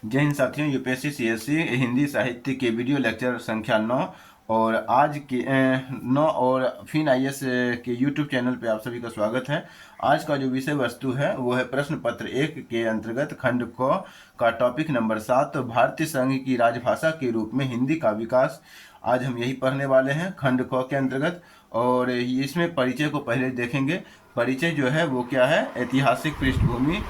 जय हिंद साथियों, UPSC CSC Hindi साहित्य के वीडियो लेक्चर संख्या 9 और आज के 9 और फिन आईएएस के यूट्यूब चैनल पे आप सभी का स्वागत है। आज का जो विषय वस्तु है वो है प्रश्न पत्र 1 के अंतर्गत खंड क का टॉपिक नंबर 7 भारतीय संघ की राजभाषा के रूप में हिंदी का विकास। आज हम यही पढ़ने वाले हैं खंड क के अंतर्गत, और इसमें परिचय को पहले देखेंगे। परिचय जो है वो क्या है, ऐतिहासिक पृष्ठभूमि,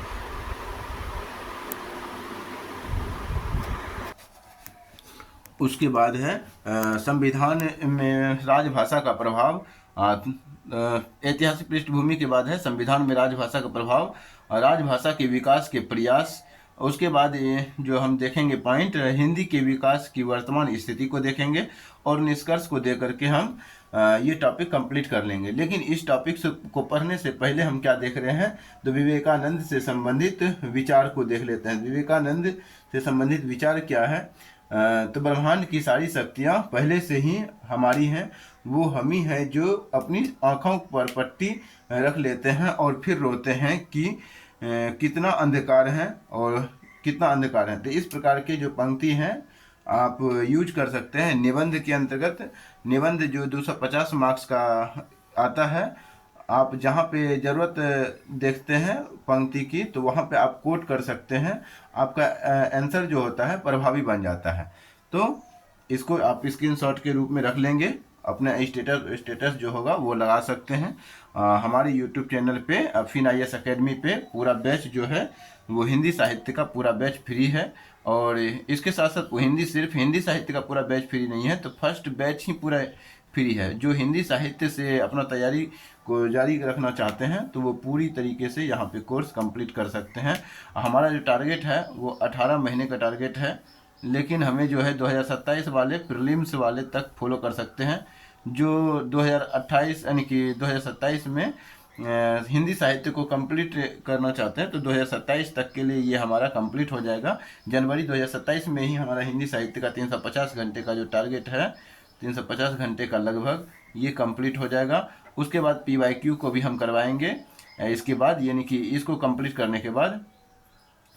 उसके बाद है संविधान में राजभाषा का प्रभाव। ऐतिहासिक पृष्ठभूमि के बाद है संविधान में राजभाषा का प्रभाव, राजभाषा के विकास के प्रयास। उसके बाद ये जो हम देखेंगे पॉइंट, हिंदी के विकास की वर्तमान स्थिति को देखेंगे और निष्कर्ष को दे करके हम ये टॉपिक कंप्लीट कर लेंगे। लेकिन इस टॉपिक को पढ़ने से पहले हम क्या देख रहे हैं, तो विवेकानंद से संबंधित विचार को देख लेते हैं। विवेकानंद से संबंधित विचार क्या है, तो ब्रह्मांड की सारी शक्तियाँ पहले से ही हमारी हैं, वो हम ही हैं जो अपनी आँखों पर पट्टी रख लेते हैं और फिर रोते हैं कि कितना अंधकार है और कितना अंधकार है। तो इस प्रकार के जो पंक्ति हैं आप यूज कर सकते हैं निबंध के अंतर्गत। निबंध जो 250 मार्क्स का आता है, आप जहाँ पे ज़रूरत देखते हैं पंक्ति की तो वहाँ पे आप कोट कर सकते हैं, आपका आंसर जो होता है प्रभावी बन जाता है। तो इसको आप स्क्रीनशॉट के रूप में रख लेंगे, अपना स्टेटस जो होगा वो लगा सकते हैं। हमारे यूट्यूब चैनल पे फिन आईएएस अकेडमी पे पूरा बैच जो है वो हिंदी साहित्य का पूरा बैच फ्री है, और इसके साथ साथ सिर्फ हिंदी साहित्य का पूरा बैच फ्री नहीं है, तो फर्स्ट बैच ही पूरा फ्री है। जो हिंदी साहित्य से अपना तैयारी को जारी रखना चाहते हैं तो वो पूरी तरीके से यहाँ पे कोर्स कंप्लीट कर सकते हैं। हमारा जो टारगेट है वो 18 महीने का टारगेट है, लेकिन हमें जो है 2027 वाले प्रीलिम्स वाले तक फॉलो कर सकते हैं। जो 2028 यानी कि 2027 में हिंदी साहित्य को कंप्लीट करना चाहते हैं तो 2027 तक के लिए ये हमारा कंप्लीट हो जाएगा। जनवरी 2027 में ही हमारा हिंदी साहित्य का 350 घंटे का जो टारगेट है, 350 घंटे का लगभग, ये कंप्लीट हो जाएगा। उसके बाद PYQ को भी हम करवाएंगे इसके बाद, यानी कि इसको कंप्लीट करने के बाद।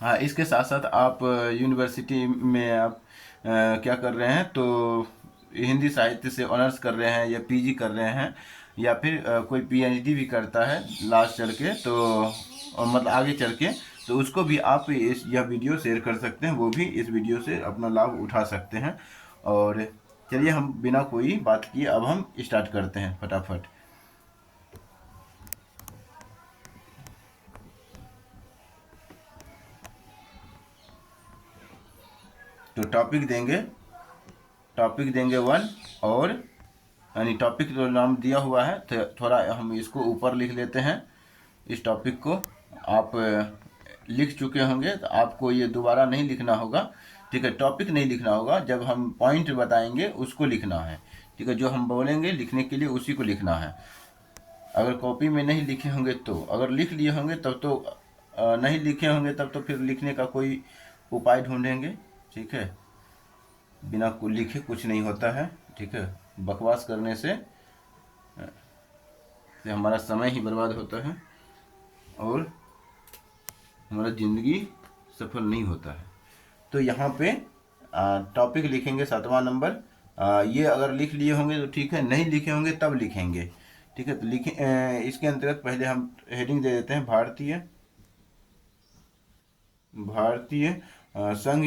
हाँ, इसके साथ साथ आप यूनिवर्सिटी में आप क्या कर रहे हैं, तो हिंदी साहित्य से ऑनर्स कर रहे हैं या PG कर रहे हैं या फिर कोई PhD भी करता है लास्ट चल के, तो और मतलब आगे चल के, तो उसको भी आप यह वीडियो शेयर कर सकते हैं, वो भी इस वीडियो से अपना लाभ उठा सकते हैं। और चलिए हम बिना कोई बात किए अब हम स्टार्ट करते हैं फटाफट। तो टॉपिक देंगे 1, और यानी टॉपिक जो नाम दिया हुआ है तो थोड़ा हम इसको ऊपर लिख लेते हैं। इस टॉपिक को आप लिख चुके होंगे तो आपको ये दोबारा नहीं लिखना होगा, ठीक है। टॉपिक नहीं लिखना होगा, जब हम पॉइंट बताएंगे उसको लिखना है, ठीक है। जो हम बोलेंगे लिखने के लिए उसी को लिखना है। अगर कॉपी में नहीं लिखे होंगे तो, अगर लिख लिए होंगे तब तो नहीं लिखे होंगे तब तो फिर लिखने का कोई उपाय ढूंढेंगे, ठीक है। बिना लिखे कुछ नहीं होता है, ठीक है। बकवास करने से हमारा समय ही बर्बाद होता है और हमारा ज़िंदगी सफल नहीं होता है। तो यहाँ पे टॉपिक लिखेंगे 7वां नंबर। ये अगर लिख लिए होंगे तो ठीक है, नहीं लिखे होंगे तब लिखेंगे, ठीक है। तो इसके अंतर्गत पहले हम हेडिंग दे देते हैं भारतीय भारतीय संघ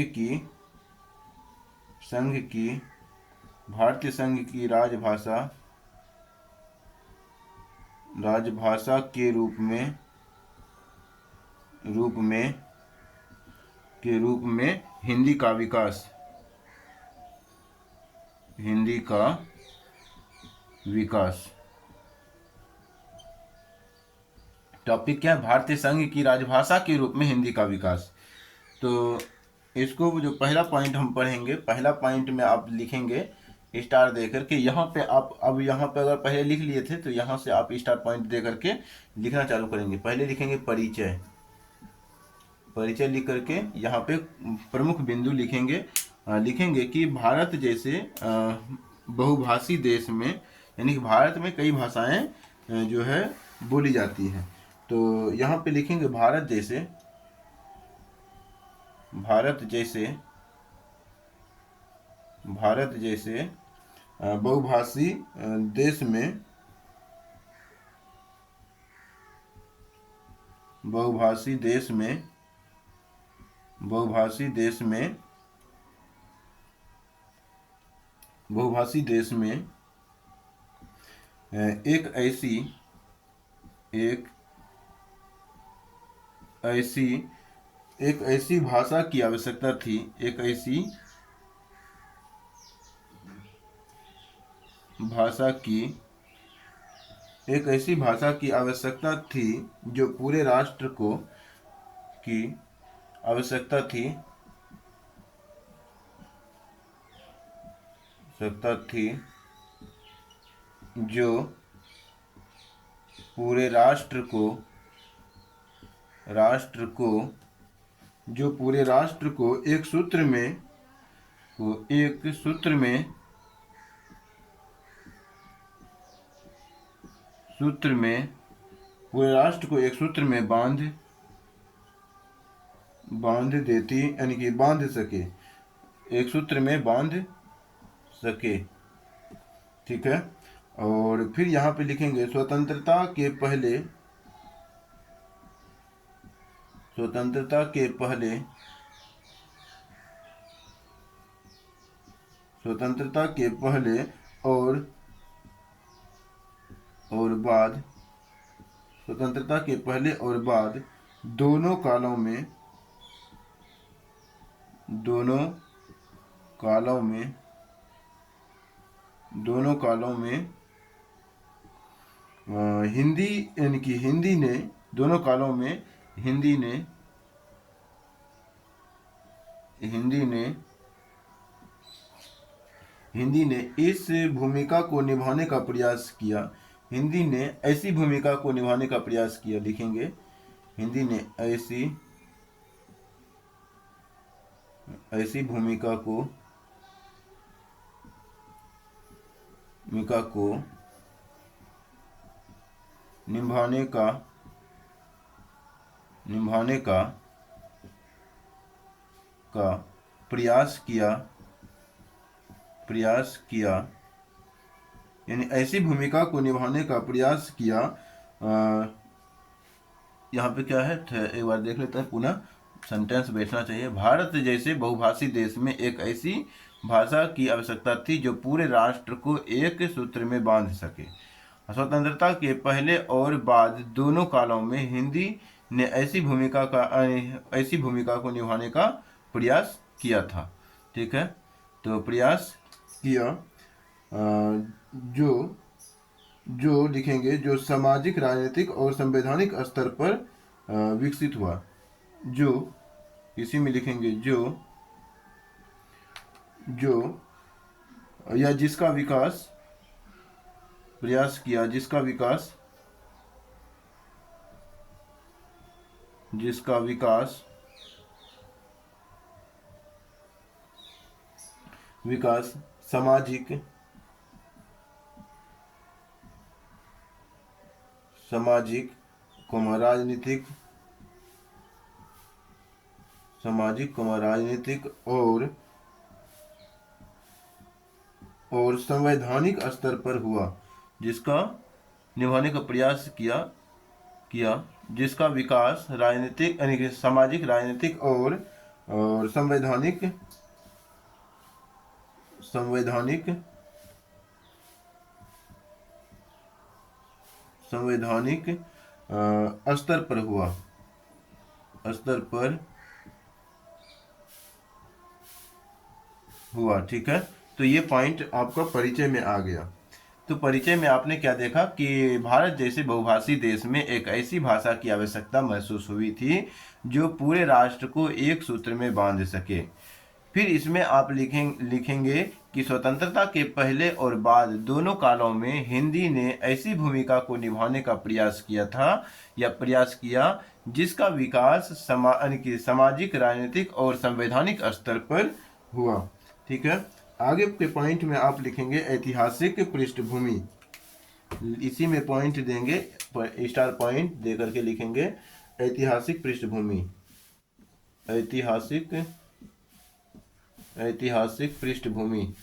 की राजभाषा के रूप में हिंदी का विकास। टॉपिक क्या है, भारतीय संघ की राजभाषा के रूप में हिंदी का विकास। तो इसको जो पहला पॉइंट हम पढ़ेंगे, पहला पॉइंट में आप लिखेंगे स्टार दे करके। यहाँ पे आप अब यहाँ पे अगर पहले लिख लिए थे तो यहाँ से आप स्टार पॉइंट दे करके लिखना चालू करेंगे। पहले लिखेंगे परिचय लिख करके यहाँ पे प्रमुख बिंदु लिखेंगे कि भारत जैसे बहुभाषी देश में, यानी कि भारत में कई भाषाएं जो है बोली जाती हैं। तो यहाँ पे लिखेंगे भारत भारत जैसे बहुभाषी देश में बहुभाषी देश में एक ऐसी भाषा की आवश्यकता थी। एक ऐसी भाषा की आवश्यकता थी जो पूरे राष्ट्र को की आवश्यकता थी जो पूरे राष्ट्र को एक सूत्र में पूरे राष्ट्र को एक सूत्र में बांध देती, यानी कि बांध सके, एक सूत्र में बांध सके। ठीक है। और फिर यहाँ पे लिखेंगे स्वतंत्रता के पहले और बाद दोनों कालों में हिंदी, यानी कि हिंदी ने दोनों कालों में हिंदी ने इस भूमिका को निभाने का प्रयास किया। हिंदी ने ऐसी भूमिका को निभाने का प्रयास किया, लिखेंगे हिंदी ने ऐसी भूमिका को निभाने का प्रयास किया, यानी ऐसी भूमिका को निभाने का प्रयास किया। यहाँ पे क्या है, एक बार देख लेते हैं, पुनः सेंटेंस बैठना चाहिए। भारत जैसे बहुभाषी देश में एक ऐसी भाषा की आवश्यकता थी जो पूरे राष्ट्र को एक सूत्र में बांध सके। स्वतंत्रता के पहले और बाद दोनों कालों में हिंदी ने ऐसी भूमिका को निभाने का प्रयास किया था। ठीक है। तो प्रयास किया जो लिखेंगे जो सामाजिक, राजनीतिक और संवैधानिक स्तर पर विकसित हुआ। जो इसी में लिखेंगे जो या जिसका विकास प्रयास किया, जिसका विकास सामाजिक, राजनीतिक और संवैधानिक स्तर पर हुआ, जिसका निभाने का प्रयास किया, जिसका विकास राजनीतिक, यानी कि सामाजिक, राजनीतिक और संवैधानिक स्तर पर हुआ। ठीक है। तो ये पॉइंट आपका परिचय में आ गया। तो परिचय में आपने क्या देखा कि भारत जैसे बहुभाषी देश में एक ऐसी भाषा की आवश्यकता महसूस हुई थी जो पूरे राष्ट्र को एक सूत्र में बांध सके। फिर इसमें आप लिखेंगे कि स्वतंत्रता के पहले और बाद दोनों कालों में हिंदी ने ऐसी भूमिका को निभाने का प्रयास किया जिसका विकास सामाजिक, राजनीतिक और संवैधानिक स्तर पर हुआ। ठीक है। आगे के पॉइंट में आप लिखेंगे ऐतिहासिक पृष्ठभूमि। इसी में पॉइंट देंगे, स्टार पॉइंट दे करके लिखेंगे ऐतिहासिक पृष्ठभूमि। ऐतिहासिक पृष्ठभूमि,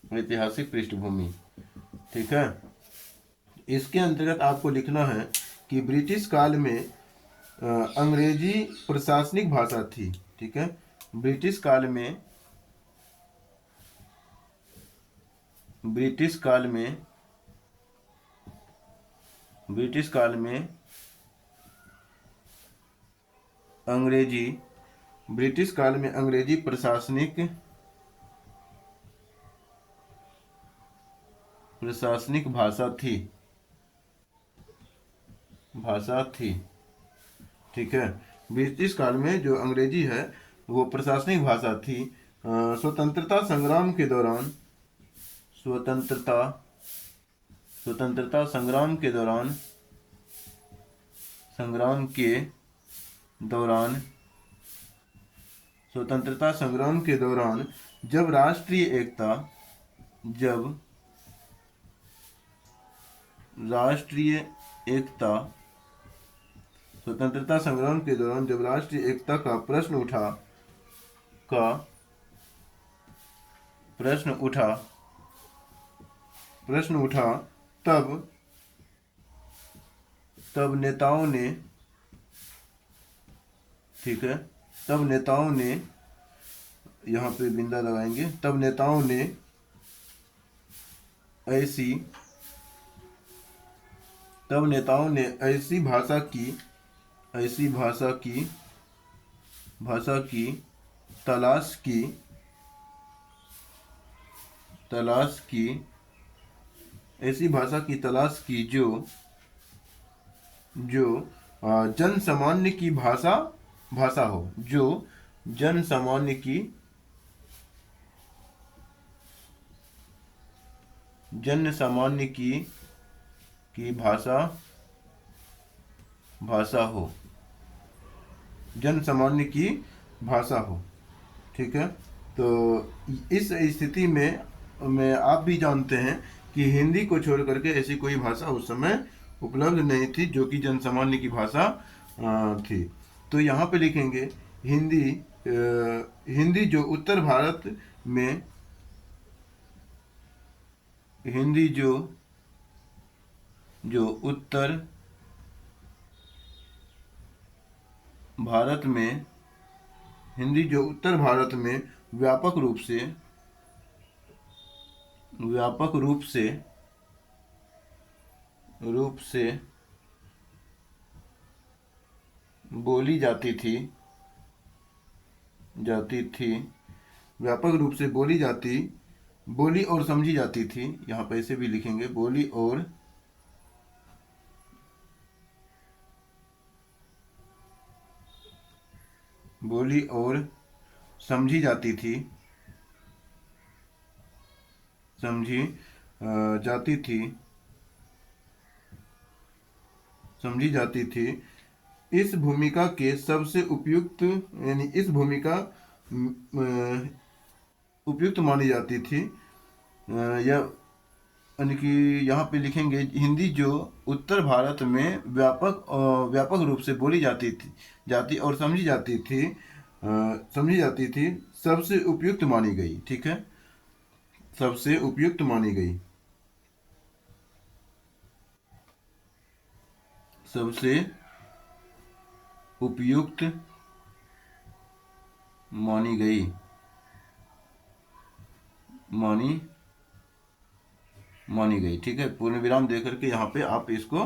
ऐतिहासिक पृष्ठभूमि। ठीक है, इसके अंतर्गत आपको लिखना है कि ब्रिटिश काल में अंग्रेजी प्रशासनिक भाषा थी। ठीक है, ब्रिटिश काल में अंग्रेजी प्रशासनिक भाषा थी। ठीक है, ब्रिटिश काल में जो अंग्रेजी है वो प्रशासनिक भाषा थी। स्वतंत्रता संग्राम के दौरान स्वतंत्रता संग्राम के दौरान जब राष्ट्रीय एकता स्वतंत्रता संग्राम के दौरान जब राष्ट्रीय एकता का प्रश्न उठा तब नेताओं ने, ठीक है, तब नेताओं ने, यहाँ पे बिंदा लगाएंगे, तब नेताओं ने ऐसी भाषा की तलाश की जो जन सामान्य की भाषा हो, जो जन सामान्य की भाषा हो, जन सामान्य की भाषा हो। ठीक है, तो इस स्थिति में आप भी जानते हैं कि हिंदी को छोड़ करके ऐसी कोई भाषा उस समय उपलब्ध नहीं थी जो कि जन सामान्य की भाषा थी। तो यहाँ पे लिखेंगे हिंदी जो उत्तर भारत में, हिंदी जो उत्तर भारत में व्यापक रूप से बोली जाती थी, व्यापक रूप से बोली और समझी जाती थी। यहाँ पे ऐसे भी लिखेंगे, बोली और समझी जाती थी। इस भूमिका के सबसे उपयुक्त, यानी इस भूमिका उपयुक्त मानी जाती थी, यानी कि यहाँ पे लिखेंगे हिंदी जो उत्तर भारत में व्यापक रूप से बोली जाती और समझी जाती थी, सबसे उपयुक्त मानी गई। ठीक है, सबसे उपयुक्त मानी गई, सबसे उपयुक्त मानी गई। ठीक है, पूर्ण विराम देकर के यहाँ पे आप इसको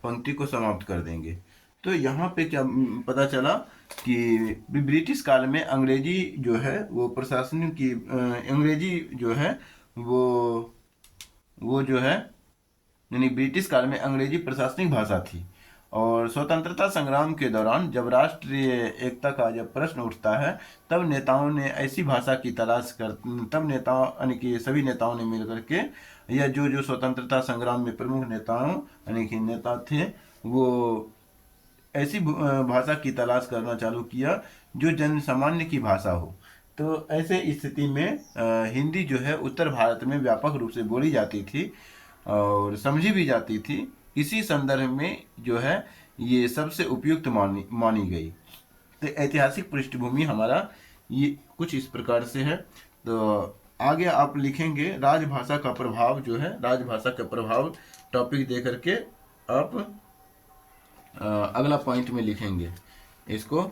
पंक्ति को समाप्त कर देंगे। तो यहाँ पे क्या पता चला कि ब्रिटिश काल में अंग्रेजी जो है वो प्रशासन की, अंग्रेजी जो है वो जो है, यानी ब्रिटिश काल में अंग्रेजी प्रशासनिक भाषा थी। और स्वतंत्रता संग्राम के दौरान जब राष्ट्रीय एकता का जब प्रश्न उठता है तब नेताओं ने ऐसी भाषा की तब यानी कि सभी नेताओं ने मिलकर के, या जो स्वतंत्रता संग्राम में प्रमुख यानी कि नेता थे, वो ऐसी भाषा की तलाश करना चालू किया जो जन सामान्य की भाषा हो। तो ऐसे स्थिति में हिंदी जो है उत्तर भारत में व्यापक रूप से बोली जाती थी और समझी भी जाती थी। इसी संदर्भ में जो है ये सबसे उपयुक्त मानी गई। तो ऐतिहासिक पृष्ठभूमि हमारा ये कुछ इस प्रकार से है। तो आगे आप लिखेंगे राजभाषा का प्रभाव, जो है राजभाषा का प्रभाव टॉपिक दे करके आप अगला पॉइंट में लिखेंगे। इसको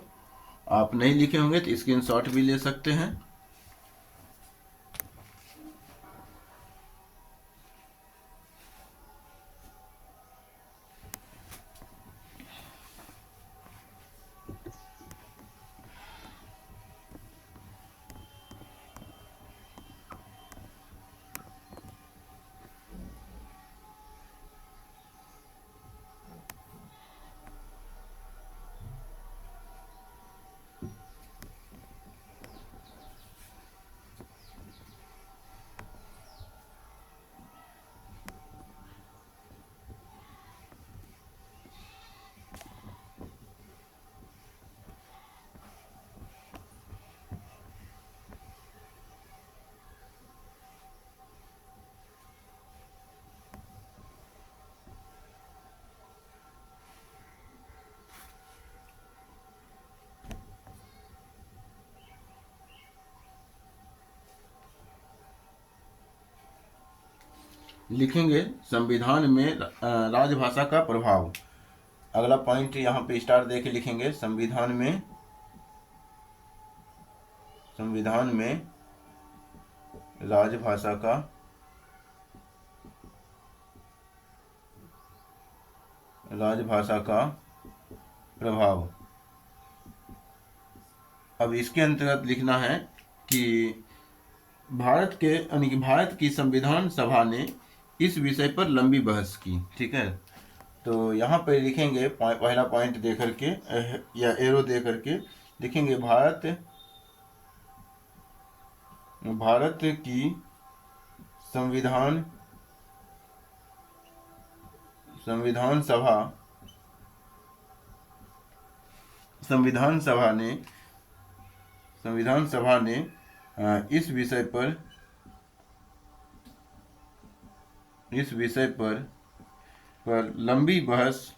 आप नहीं लिखे होंगे तो स्क्रीनशॉट भी ले सकते हैं। लिखेंगे संविधान में राजभाषा का प्रभाव। अगला पॉइंट यहाँ पे स्टार दे के लिखेंगे संविधान में राजभाषा का प्रभाव। अब इसके अंतर्गत लिखना है कि भारत की संविधान सभा ने इस विषय पर लंबी बहस की। ठीक है, तो यहाँ पे लिखेंगे पहला पॉइंट दे करके या एरो दे करके लिखेंगे भारत की संविधान सभा ने इस विषय पर लंबी बहस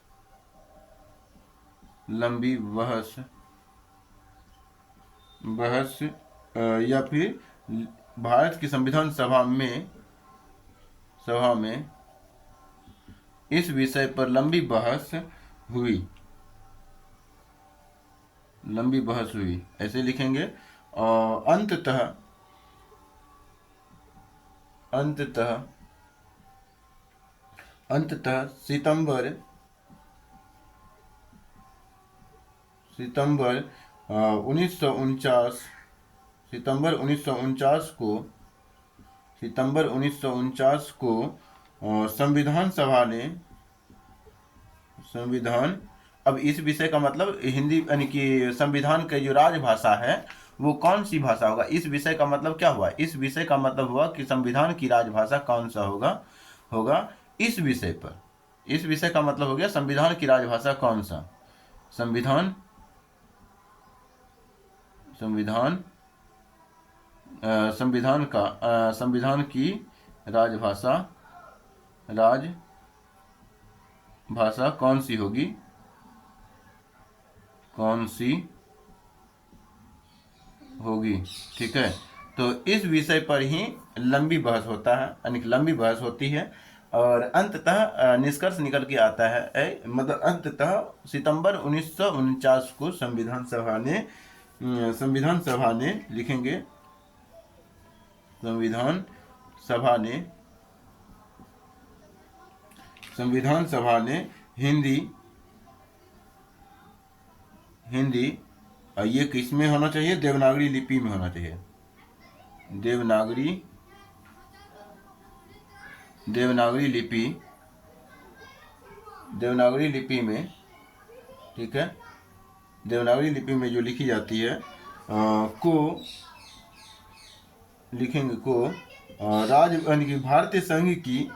या फिर भारत की संविधान सभा में इस विषय पर लंबी बहस हुई, ऐसे लिखेंगे। और अंततः सितंबर 1949 को संविधान, अब इस विषय का मतलब हिंदी यानी कि संविधान के जो राजभाषा है वो कौन सी भाषा होगा, इस विषय का मतलब क्या हुआ, इस विषय का मतलब हुआ कि संविधान की राजभाषा कौन सा होगा इस विषय पर। इस विषय का मतलब हो गया संविधान की राजभाषा कौन सा, संविधान की राजभाषा कौन सी होगी। ठीक है, तो इस विषय पर ही लंबी बहस होता है, यानी कि लंबी बहस होती है और अंततः निष्कर्ष निकल के आता है। मतलब अंततः सितंबर 1949 को संविधान सभा ने लिखेंगे संविधान सभा ने हिंदी ये किस में होना चाहिए, देवनागरी लिपि में होना चाहिए, देवनागरी लिपि में। ठीक है, देवनागरी लिपि में जो लिखी जाती है को लिखेंगे यानी कि भारतीय संघ की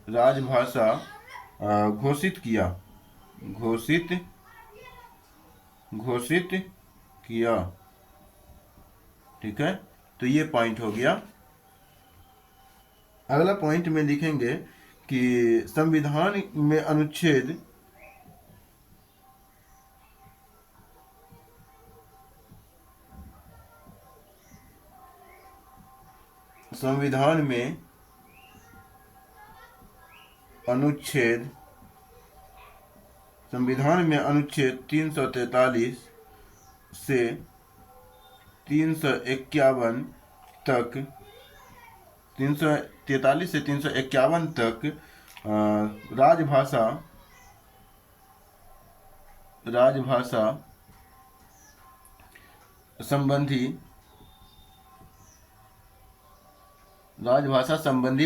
राजभाषा घोषित किया। ठीक है, तो ये पॉइंट हो गया। अगला पॉइंट में लिखेंगे कि संविधान में अनुच्छेद संविधान में अनुच्छेद संविधान में अनुच्छेद 343 से 351 तक 343 से 351 तक राजभाषा संबंधी राजभाषा संबंधी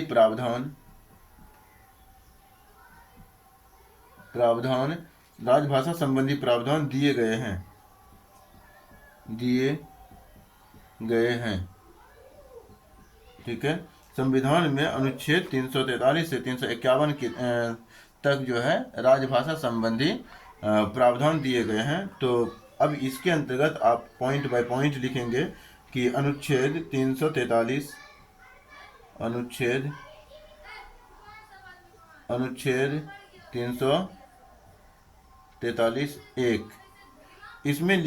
राजभाषा संबंधी प्रावधान दिए गए हैं। ठीक है, संविधान में अनुच्छेद 343 से 351 तक जो है राजभाषा संबंधी प्रावधान दिए गए हैं। तो अब इसके अंतर्गत आप पॉइंट बाय पॉइंट लिखेंगे कि अनुच्छेद 343 अनुच्छेद 343 1 इसमें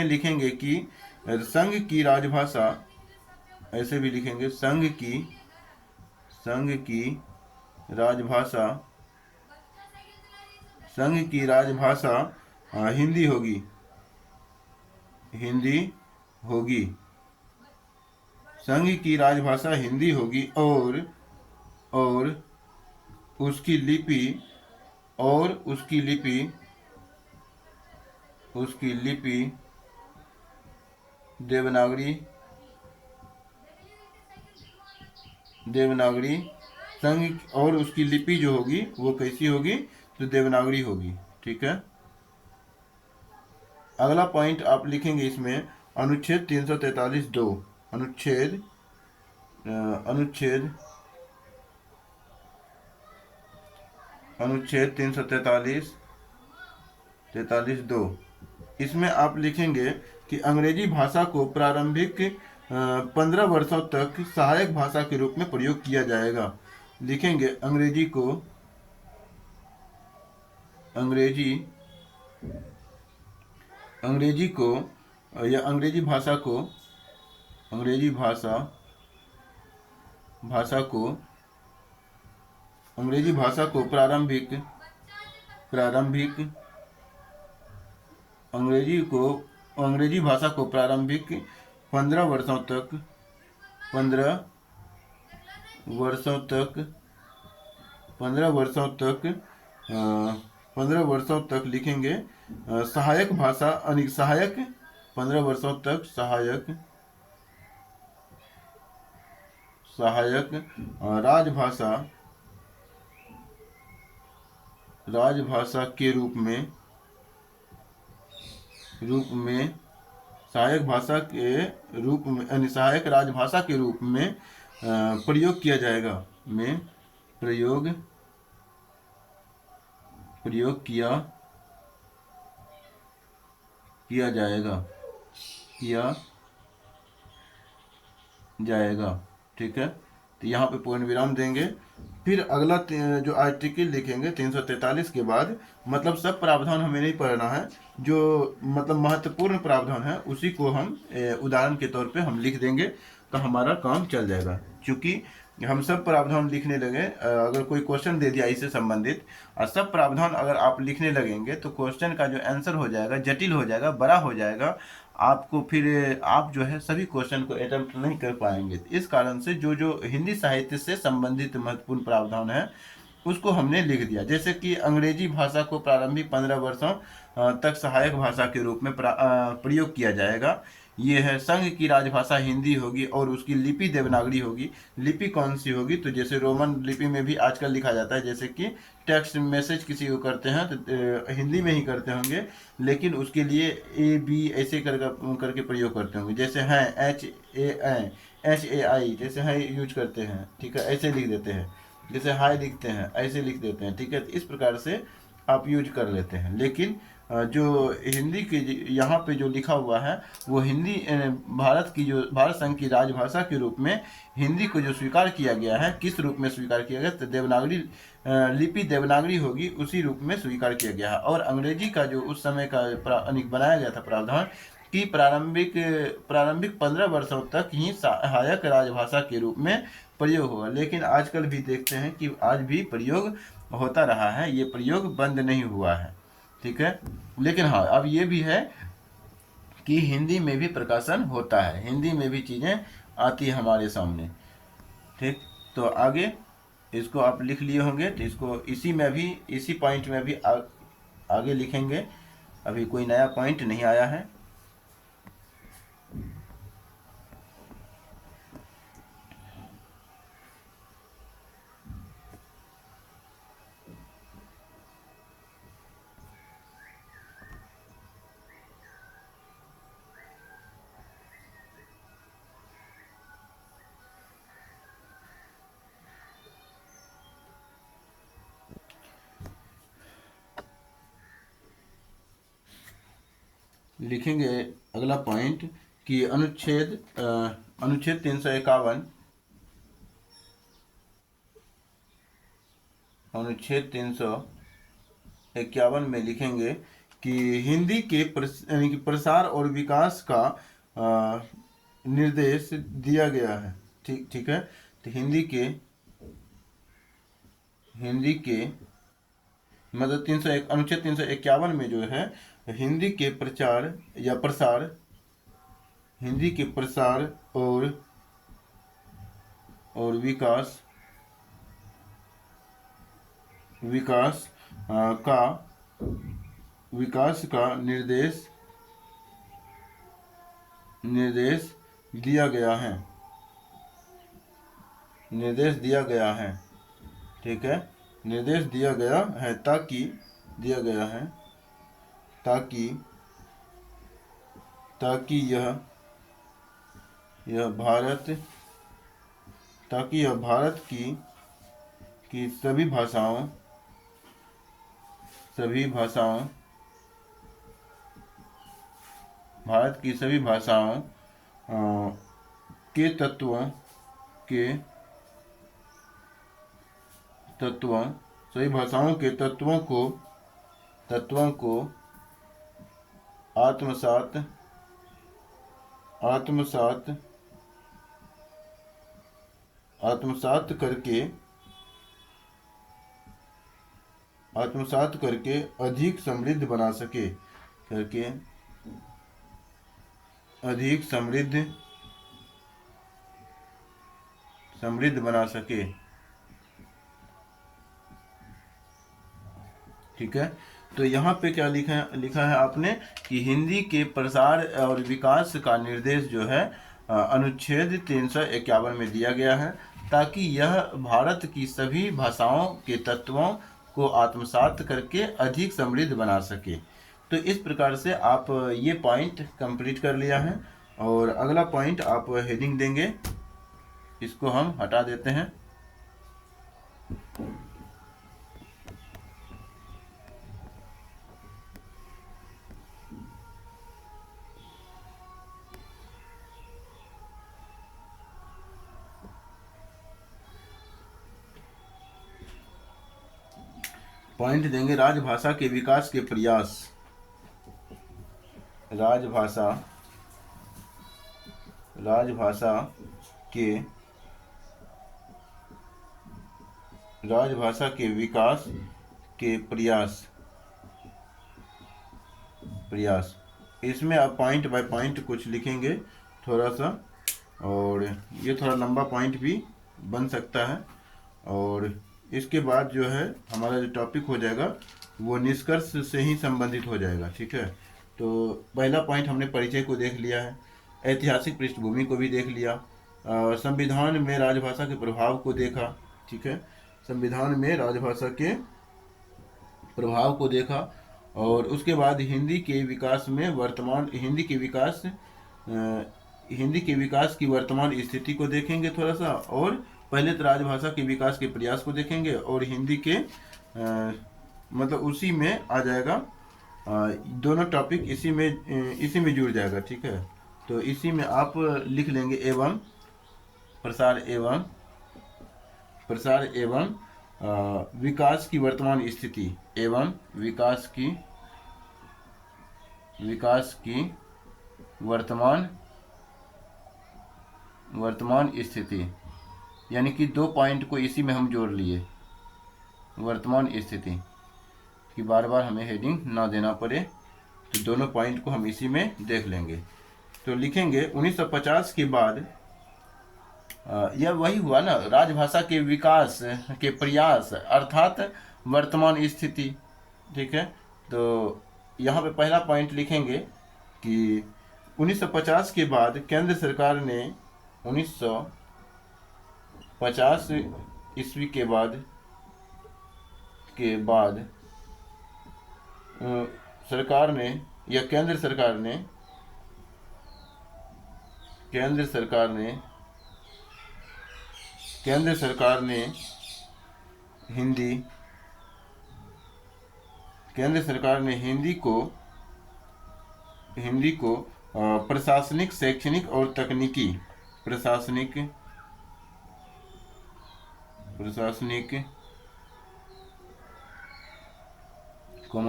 लिखेंगे कि संघ की राजभाषा, ऐसे भी लिखेंगे संघ की राजभाषा हिंदी होगी। संघ की राजभाषा हिंदी होगी और उसकी लिपि देवनागरी संघ, और उसकी लिपि जो होगी वो कैसी होगी, तो देवनागरी होगी। ठीक है, अगला पॉइंट आप लिखेंगे इसमें अनुच्छेद 343 2 अनुच्छेद 343 2 इसमें आप लिखेंगे कि अंग्रेजी भाषा को प्रारंभिक 15 वर्षों तक सहायक भाषा के रूप में प्रयोग किया जाएगा। लिखेंगे अंग्रेजी भाषा को प्रारंभिक अंग्रेजी भाषा को प्रारंभिक 15 वर्षों तक लिखेंगे सहायक भाषा 15 वर्षों तक सहायक राजभाषा के रूप में सहायक राजभाषा के रूप में प्रयोग किया जाएगा। किया जाएगा। ठीक है, तो यहाँ पे पूर्ण विराम देंगे। फिर अगला जो आर्टिकल लिखेंगे 343 के बाद, मतलब सब प्रावधान हमें नहीं पढ़ना है, जो मतलब महत्वपूर्ण प्रावधान है उसी को हम उदाहरण के तौर पे हम लिख देंगे, तो हमारा काम चल जाएगा। क्योंकि हम सब प्रावधान लिखने लगे, अगर कोई क्वेश्चन दे दिया इससे संबंधित और सब प्रावधान अगर आप लिखने लगेंगे तो क्वेश्चन का जो आंसर हो जाएगा जटिल हो जाएगा, बड़ा हो जाएगा, आपको फिर आप जो है सभी क्वेश्चन को अटेम्प्ट नहीं कर पाएंगे। इस कारण से जो हिंदी साहित्य से संबंधित महत्वपूर्ण प्रावधान है उसको हमने लिख दिया। जैसे कि अंग्रेजी भाषा को प्रारंभिक 15 वर्षों तक सहायक भाषा के रूप में प्रयोग किया जाएगा। ये है, संघ की राजभाषा हिंदी होगी और उसकी लिपि देवनागरी होगी। लिपि कौन सी होगी, तो जैसे रोमन लिपि में भी आजकल लिखा जाता है, जैसे कि टेक्स्ट मैसेज किसी को करते हैं तो हिंदी में ही करते होंगे, लेकिन उसके लिए AB ऐसे करके प्रयोग करते होंगे। जैसे हैं HAI जैसे है यूज करते हैं, ठीक है, ऐसे लिख देते हैं। जैसे हाई लिखते हैं ऐसे लिख देते हैं, ठीक है, तो इस प्रकार से आप यूज कर लेते हैं। लेकिन जो हिंदी के यहाँ पे जो लिखा हुआ है वो हिंदी भारत की जो भारत संघ की राजभाषा के रूप में हिंदी को जो स्वीकार किया गया है, किस रूप में स्वीकार किया गया, तो देवनागरी लिपि देवनागरी होगी उसी रूप में स्वीकार किया गया है। और अंग्रेजी का जो उस समय का बनाया गया था प्रावधान कि प्रारंभिक 15 वर्षों तक ही सहायक राजभाषा के रूप में प्रयोग होगा। लेकिन आजकल भी देखते हैं कि आज भी प्रयोग होता रहा है, ये प्रयोग बंद नहीं हुआ है, ठीक है। लेकिन हाँ, अब ये भी है कि हिंदी में भी प्रकाशन होता है, हिंदी में भी चीज़ें आती है हमारे सामने, ठीक। तो आगे इसको आप लिख लिए होंगे, तो इसको इसी पॉइंट में भी आगे लिखेंगे। अभी कोई नया पॉइंट नहीं आया है। लिखेंगे अगला पॉइंट कि अनुच्छेद 351 अनुच्छेद 351 में लिखेंगे कि हिंदी के यानी कि प्रसार और विकास का निर्देश दिया गया है, ठीक है। तो हिंदी के मतलब अनुच्छेद 351 में जो है हिंदी के प्रचार या प्रसार, हिंदी के प्रसार और विकास का निर्देश दिया गया है, ठीक है। निर्देश दिया गया है ताकि यह भारत की सभी भाषाओं के तत्वों को आत्मसात करके अधिक समृद्ध बना सके, ठीक है। तो यहाँ पे क्या लिखा है आपने कि हिंदी के प्रसार और विकास का निर्देश जो है अनुच्छेद 351 में दिया गया है, ताकि यह भारत की सभी भाषाओं के तत्वों को आत्मसात करके अधिक समृद्ध बना सके। तो इस प्रकार से आप ये पॉइंट कंप्लीट कर लिया है। और अगला पॉइंट आप हेडिंग देंगे, इसको हम हटा देते हैं। पॉइंट देंगे राजभाषा के विकास के प्रयास, राजभाषा के विकास के प्रयास। इसमें आप पॉइंट बाय पॉइंट कुछ लिखेंगे थोड़ा सा, और ये थोड़ा लंबा पॉइंट भी बन सकता है। और इसके बाद जो है हमारा जो टॉपिक हो जाएगा वो निष्कर्ष से ही संबंधित हो जाएगा, ठीक है। तो पहला पॉइंट हमने परिचय को देख लिया है, ऐतिहासिक पृष्ठभूमि को भी देख लिया, संविधान में राजभाषा के प्रभाव को देखा, ठीक है। संविधान में राजभाषा के प्रभाव को देखा, और उसके बाद हिंदी के विकास की वर्तमान स्थिति को देखेंगे थोड़ा सा। और पहले तो राजभाषा के विकास के प्रयास को देखेंगे, और हिंदी के मतलब उसी में आ जाएगा दोनों टॉपिक इसी में जुड़ जाएगा, ठीक है। तो इसी में आप लिख लेंगे एवं प्रसार एवं विकास की वर्तमान स्थिति, एवं विकास की वर्तमान स्थिति, यानी कि 2 पॉइंट को इसी में हम जोड़ लिए, वर्तमान स्थिति कि बार बार हमें हेडिंग ना देना पड़े, तो दोनों पॉइंट को हम इसी में देख लेंगे। तो लिखेंगे 1950 के बाद, यह वही हुआ ना, राजभाषा के विकास के प्रयास अर्थात वर्तमान स्थिति, ठीक है। तो यहाँ पे पहला पॉइंट लिखेंगे कि 1950 के बाद केंद्र सरकार ने 1950 ईस्वी के बाद सरकार ने या केंद्र सरकार ने हिंदी को प्रशासनिक, शैक्षणिक और तकनीकी,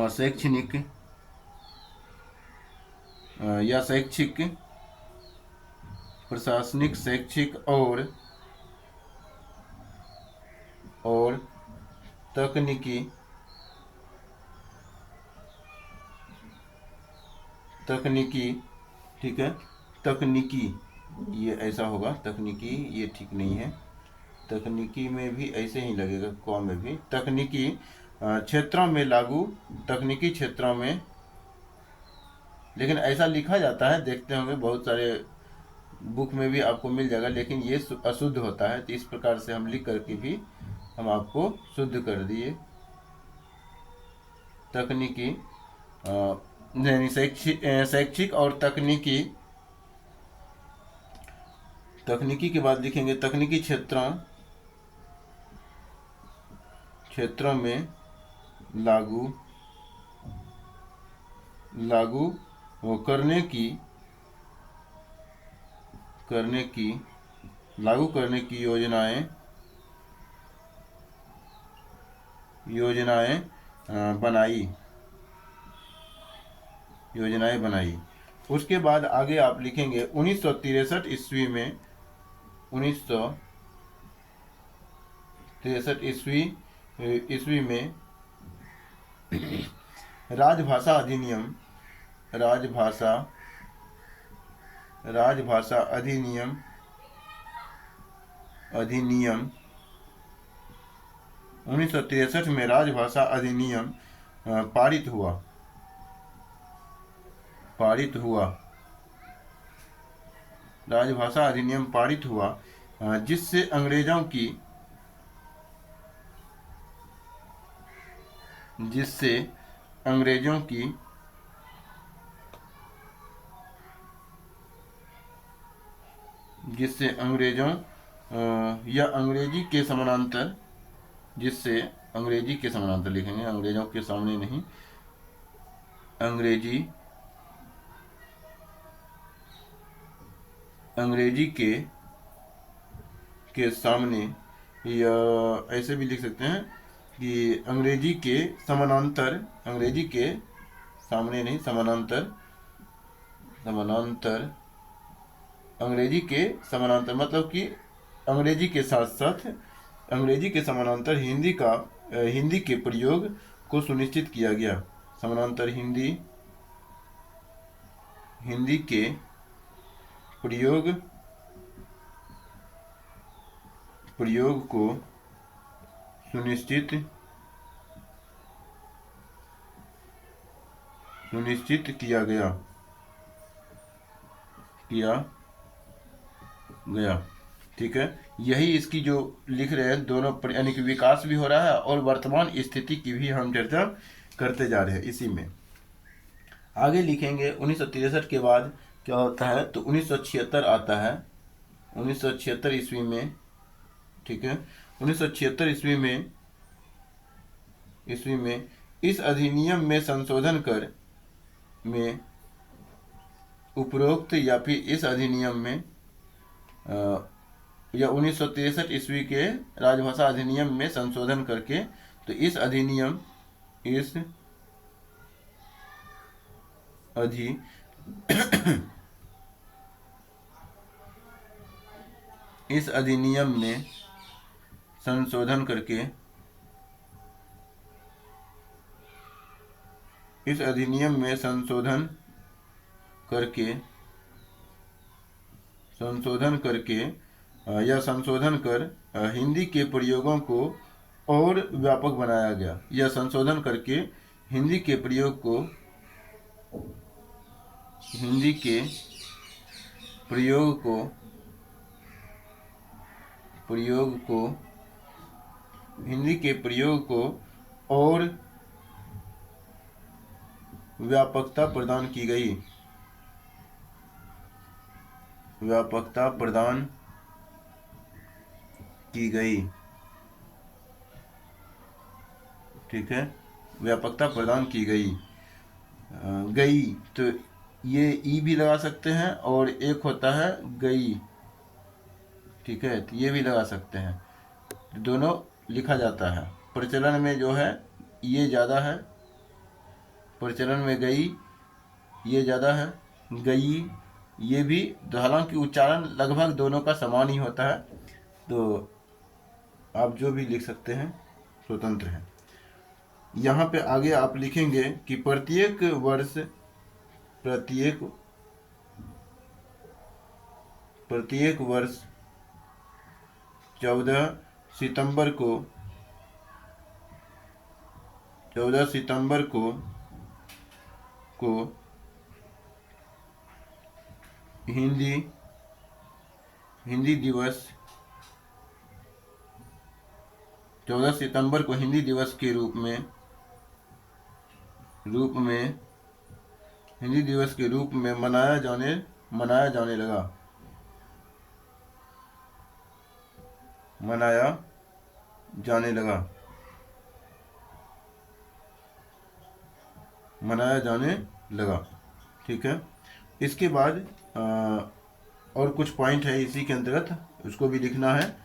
शैक्षणिक या शैक्षिक, प्रशासनिक, शैक्षिक और तकनीकी ठीक है। तकनीकी, ये ऐसा होगा, तकनीकी ये ठीक नहीं है, तकनीकी में भी ऐसे ही लगेगा, कॉम में भी तकनीकी क्षेत्रों में लागू, तकनीकी क्षेत्रों में, लेकिन ऐसा लिखा जाता है, देखते होंगे बहुत सारे बुक में भी आपको मिल जाएगा, लेकिन ये अशुद्ध होता है। तो इस प्रकार से हम लिख करके भी हम आपको शुद्ध कर दिए। तकनीकी नहीं, शैक्षिक और तकनीकी के बाद लिखेंगे तकनीकी क्षेत्रों में लागू करने की योजनाएं बनाई। उसके बाद आगे आप लिखेंगे 1963 ईस्वी में, 1963 ईस्वी में राजभाषा अधिनियम 1963 में राजभाषा अधिनियम पारित हुआ। राजभाषा अधिनियम पारित हुआ, जिससे अंग्रेजों की या अंग्रेजी के समानांतर, लिखेंगे, अंग्रेजों के सामने नहीं, अंग्रेजी के सामने, या ऐसे भी लिख सकते हैं कि अंग्रेजी के समानांतर, अंग्रेजी के सामने नहीं, समानांतर, अंग्रेजी के समानांतर मतलब कि अंग्रेजी के साथ साथ अंग्रेजी के समानांतर हिंदी के प्रयोग को सुनिश्चित किया गया। समानांतर हिंदी के प्रयोग को सुनिश्चित किया गया। ठीक है, यही इसकी जो लिख रहे हैं दोनों, यानी कि विकास भी हो रहा है और वर्तमान स्थिति की भी हम चर्चा करते जा रहे हैं इसी में। आगे लिखेंगे 1963 के बाद क्या होता है, तो 1976 आता है, 1976 ईस्वी में, ठीक है, 1976 ईस्वी में इस अधिनियम में संशोधन कर में उपरोक्त या फिर इस अधिनियम में या 1963 ईस्वी के राजभाषा अधिनियम में संशोधन करके, तो इस अधिनियम इस अधिनियम में संशोधन करके, इस अधिनियम में संशोधन करके या संशोधन कर हिंदी के प्रयोगों को और व्यापक बनाया गया। यह संशोधन करके हिंदी के प्रयोग को हिंदी के प्रयोग को और व्यापकता प्रदान की गई। ठीक है, व्यापकता प्रदान की गई। तो ये ई भी लगा सकते हैं और एक होता है गई। ठीक है, तो ये भी लगा सकते हैं, दोनों लिखा जाता है। प्रचलन में जो है ये ज़्यादा है, प्रचलन में गई ये ज़्यादा है, गई ये भी, हालांकि उच्चारण लगभग दोनों का समान ही होता है। तो आप जो भी लिख सकते हैं, स्वतंत्र है। यहाँ पे आगे आप लिखेंगे कि प्रत्येक वर्ष 14 सितंबर को हिंदी दिवस 14 सितंबर को हिंदी दिवस के रूप में मनाया जाने लगा। ठीक है, इसके बाद और कुछ पॉइंट है इसी के अंतर्गत, उसको भी लिखना है।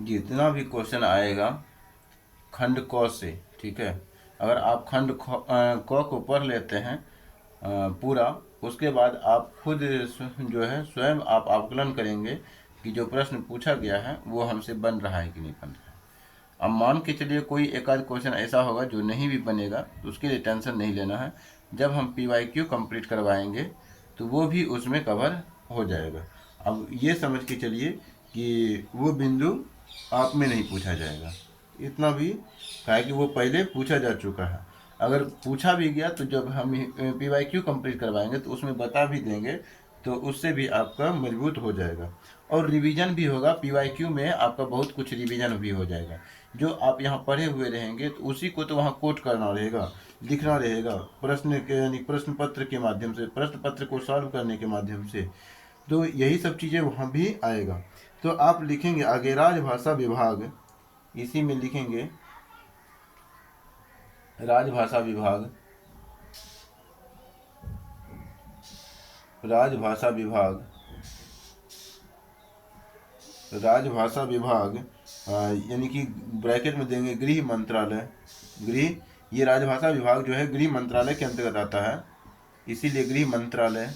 जितना भी क्वेश्चन आएगा खंड क से, ठीक है, अगर आप खंड क को पढ़ लेते हैं पूरा, उसके बाद आप खुद जो है स्वयं आप आकलन करेंगे कि जो प्रश्न पूछा गया है वो हमसे बन रहा है कि नहीं बन रहा है। अब मान के चलिए कोई एक आध क्वेश्चन ऐसा होगा जो नहीं भी बनेगा, तो उसके लिए टेंशन नहीं लेना है। जब हम PYQ कंप्लीट करवाएंगे तो वो भी उसमें कवर हो जाएगा। अब ये समझ के चलिए कि वो बिंदु आप में नहीं पूछा जाएगा, इतना भी है कि वो पहले पूछा जा चुका है। अगर पूछा भी गया तो जब हम PYQ कंप्लीट करवाएंगे तो उसमें बता भी देंगे, तो उससे भी आपका मजबूत हो जाएगा। और रिवीजन भी होगा, PYQ में आपका बहुत कुछ रिवीजन भी हो जाएगा। जो आप यहाँ पढ़े हुए रहेंगे तो उसी को तो वहाँ कोट करना रहेगा, लिखना रहेगा, प्रश्न पत्र के माध्यम से, प्रश्न पत्र को सॉल्व करने के माध्यम से। तो यही सब चीज़ें वहाँ भी आएगा। तो आप लिखेंगे आगे राजभाषा विभाग, इसी में लिखेंगे राजभाषा विभाग यानी कि ब्रैकेट में देंगे गृह मंत्रालय। ये राजभाषा विभाग जो है गृह मंत्रालय के अंतर्गत आता है, इसीलिए गृह मंत्रालय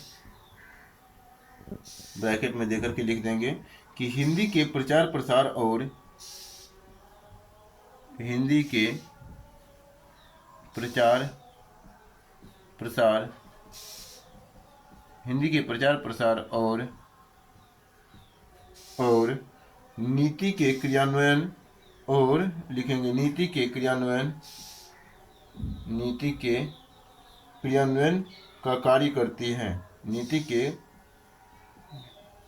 ब्रैकेट में देकर के लिख देंगे कि हिंदी के प्रचार प्रसार और नीति के क्रियान्वयन और लिखेंगे नीति के क्रियान्वयन का कार्य करती है। नीति के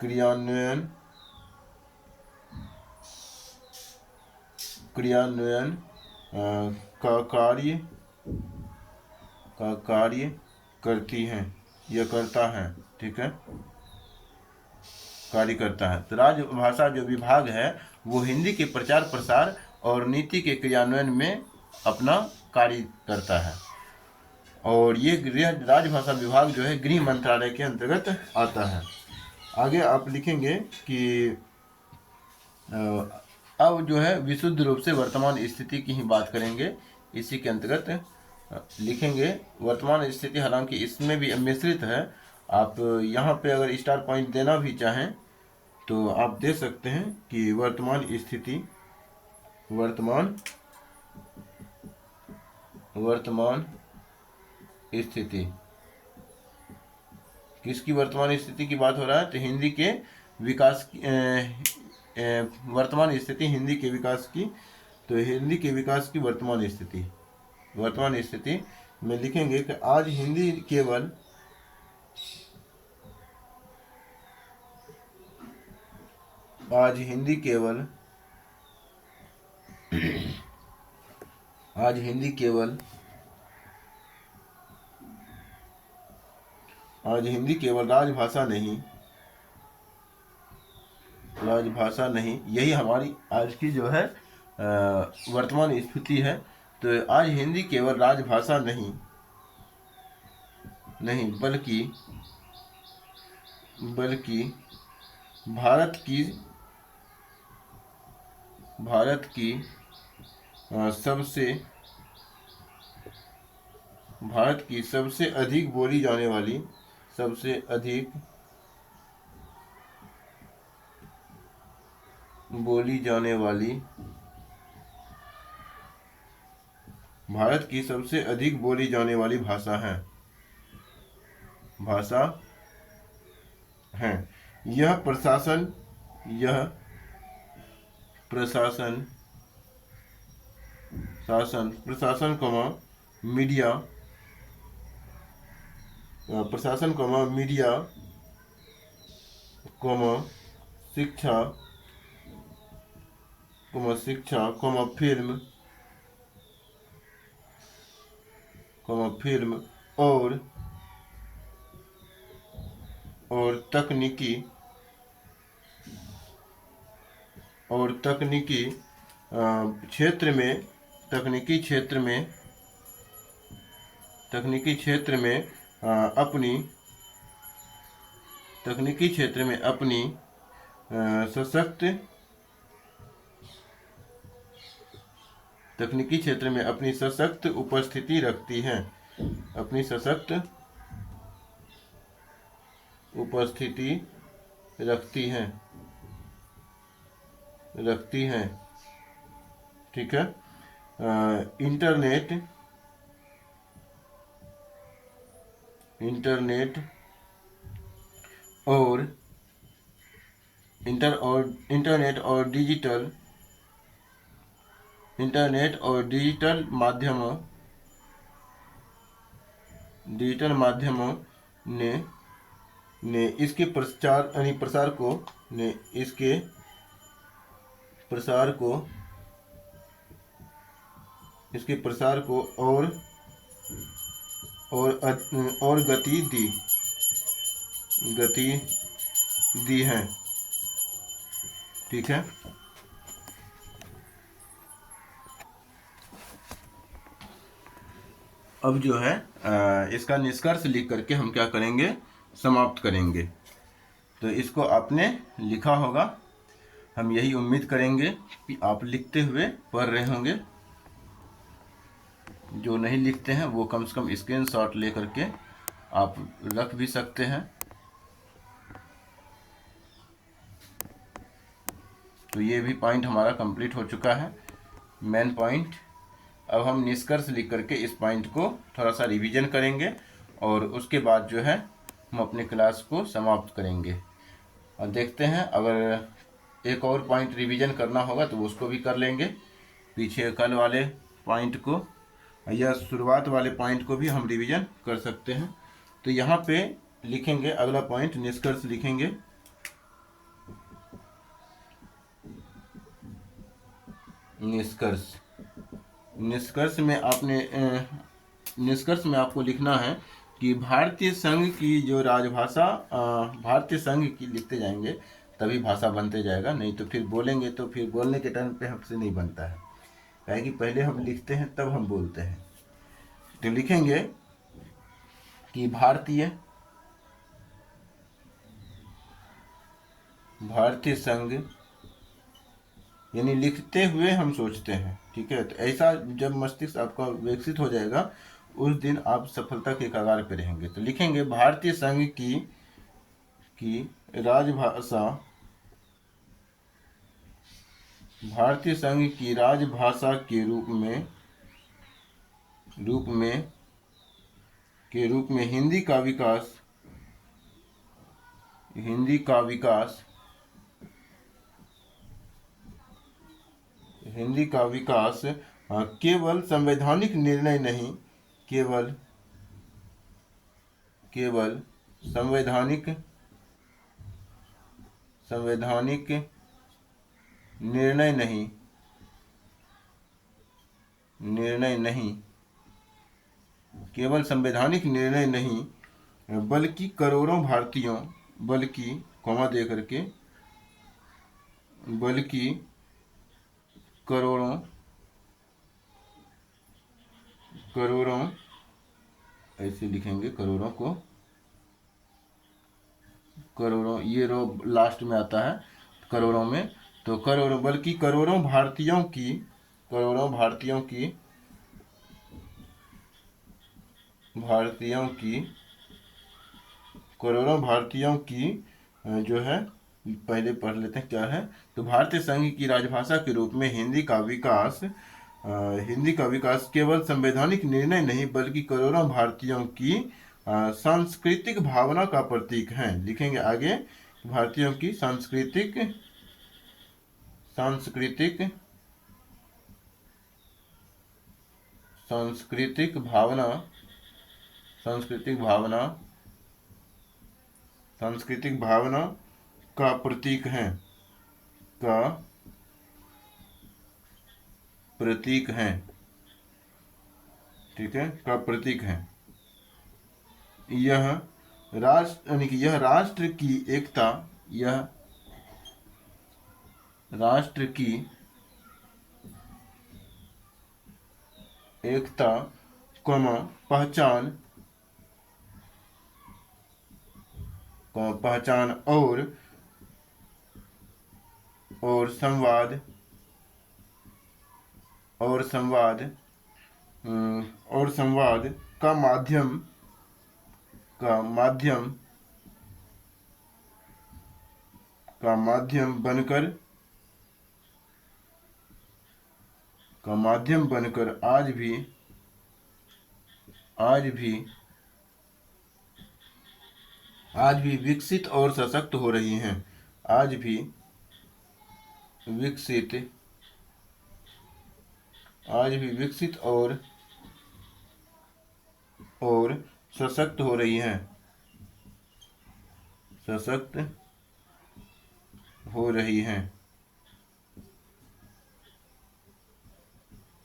क्रियान्वयन क्रियान्वयन का कार्य करती हैं या करता है। ठीक है, कार्य करता है। तो राजभाषा जो विभाग है वो हिंदी के प्रचार प्रसार और नीति के क्रियान्वयन में अपना कार्य करता है। और ये राजभाषा विभाग जो है गृह मंत्रालय के अंतर्गत आता है। आगे आप लिखेंगे कि अब जो है विशुद्ध रूप से वर्तमान स्थिति की ही बात करेंगे। इसी के अंतर्गत लिखेंगे वर्तमान स्थिति, हालांकि इसमें भी मिश्रित है। आप यहाँ पे अगर स्टार पॉइंट देना भी चाहें तो आप दे सकते हैं कि वर्तमान स्थिति, वर्तमान स्थिति किसकी वर्तमान स्थिति की बात हो रहा है? तो हिंदी के विकास वर्तमान स्थिति हिंदी के विकास की। तो हिंदी के विकास की वर्तमान स्थिति में लिखेंगे कि आज हिंदी केवल आज हिंदी केवल राजभाषा नहीं, यही हमारी आज की जो है वर्तमान स्थिति है। तो आज हिंदी केवल राजभाषा नहीं बल्कि भारत की सबसे अधिक बोली जाने वाली भाषा है। यह प्रशासन मीडिया शिक्षा फिल्म और तकनीकी क्षेत्र में अपनी सशक्त उपस्थिति रखती हैं। ठीक है। इंटरनेट और डिजिटल माध्यमों ने इसके प्रसार को और गति दी है। ठीक है। अब जो है इसका निष्कर्ष लिख करके हम क्या करेंगे, समाप्त करेंगे। तो इसको आपने लिखा होगा, हम यही उम्मीद करेंगे कि आप लिखते हुए पढ़ रहे होंगे। जो नहीं लिखते हैं वो कम से कम स्क्रीनशॉट ले करके आप रख भी सकते हैं। तो ये भी पॉइंट हमारा कंप्लीट हो चुका है, मेन पॉइंट। अब हम निष्कर्ष लिख करके इस पॉइंट को थोड़ा सा रिवीजन करेंगे और उसके बाद जो है हम अपने क्लास को समाप्त करेंगे। और देखते हैं अगर एक और पॉइंट रिवीजन करना होगा तो उसको भी कर लेंगे, पीछे कल वाले पॉइंट को या शुरुआत वाले पॉइंट को भी हम रिवीजन कर सकते हैं। तो यहाँ पे लिखेंगे अगला पॉइंट, निष्कर्ष लिखेंगे। निष्कर्ष निष्कर्ष में आपको लिखना है कि भारतीय संघ की जो राजभाषा, भारतीय संघ की लिखते जाएंगे तभी भाषा बनते जाएगा, नहीं तो फिर बोलेंगे तो फिर बोलने के टाइम पे हमसे नहीं बनता है, क्या कि पहले हम लिखते हैं तब हम बोलते हैं। तो लिखेंगे कि भारतीय संघ, यानी लिखते हुए हम सोचते हैं, ठीक है। तो ऐसा जब मस्तिष्क आपका विकसित हो जाएगा उस दिन आप सफलता के कगार पे रहेंगे। तो लिखेंगे भारतीय संघ की राजभाषा, भारतीय संघ की राजभाषा के रूप में हिंदी का विकास केवल संवैधानिक निर्णय नहीं, केवल संवैधानिक निर्णय नहीं, केवल संवैधानिक निर्णय नहीं, बल्कि करोड़ों भारतीयों, बल्कि कॉमा दे करके, बल्कि करोड़ों ऐसे लिखेंगे, करोड़ों, ये रो लास्ट में आता है करोड़ों में, तो करोड़ों, बल्कि करोड़ों भारतीयों की जो है, पहले पढ़ लेते हैं क्या है। तो भारतीय संघ की राजभाषा के रूप में हिंदी का विकास केवल संवैधानिक निर्णय नहीं, बल्कि करोड़ों भारतीयों की सांस्कृतिक भावना का प्रतीक है। लिखेंगे आगे, भारतीयों की सांस्कृतिक भावना का प्रतीक है, ठीक है, का प्रतीक है। यह राष्ट्र, यानी कि यह राष्ट्र की एकता, पहचान और संवाद का माध्यम बनकर आज भी विकसित और सशक्त हो रही हैं, आज भी विकसित और सशक्त हो रही हैं,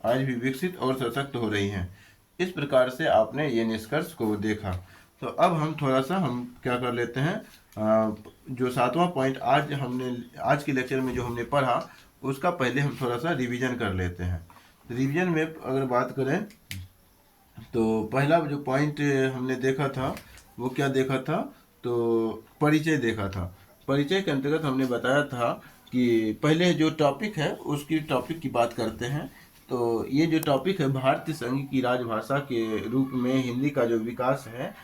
आज भी विकसित और सशक्त हो रही हैं। इस प्रकार से आपने ये निष्कर्ष को देखा। तो अब हम थोड़ा सा क्या कर लेते हैं, जो 7वां पॉइंट आज के लेक्चर में जो हमने पढ़ा उसका पहले हम थोड़ा सा रिवीजन कर लेते हैं। तो रिवीजन में अगर बात करें तो पहला जो पॉइंट हमने देखा था वो क्या देखा था, तो परिचय देखा था। परिचय के अंतर्गत हमने बताया था कि पहले जो टॉपिक है उसकी टॉपिक की बात करते हैं। तो ये जो टॉपिक है भारतीय संघ की राजभाषा के रूप में हिंदी का जो विकास है,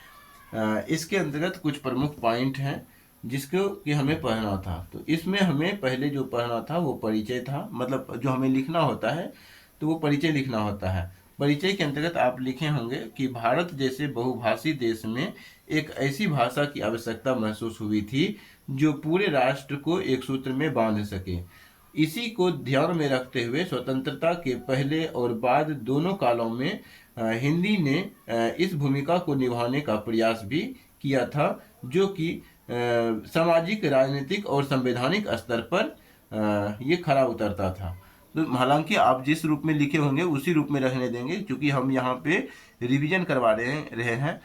इसके अंतर्गत कुछ प्रमुख पॉइंट हैं जिसको कि हमें पढ़ना था। तो इसमें हमें पहले जो पढ़ना था वो परिचय था, मतलब जो हमें लिखना होता है तो वो परिचय लिखना होता है। परिचय के अंतर्गत आप लिखे होंगे कि भारत जैसे बहुभाषी देश में एक ऐसी भाषा की आवश्यकता महसूस हुई थी जो पूरे राष्ट्र को एक सूत्र में बांध सके। इसी को ध्यान में रखते हुए स्वतंत्रता के पहले और बाद दोनों कालों में हिंदी ने इस भूमिका को निभाने का प्रयास भी किया था, जो कि सामाजिक, राजनीतिक और संवैधानिक स्तर पर ये खरा उतरता था। तो हालांकि आप जिस रूप में लिखे होंगे उसी रूप में रहने देंगे, क्योंकि हम यहाँ पे रिवीजन करवा रहे हैं।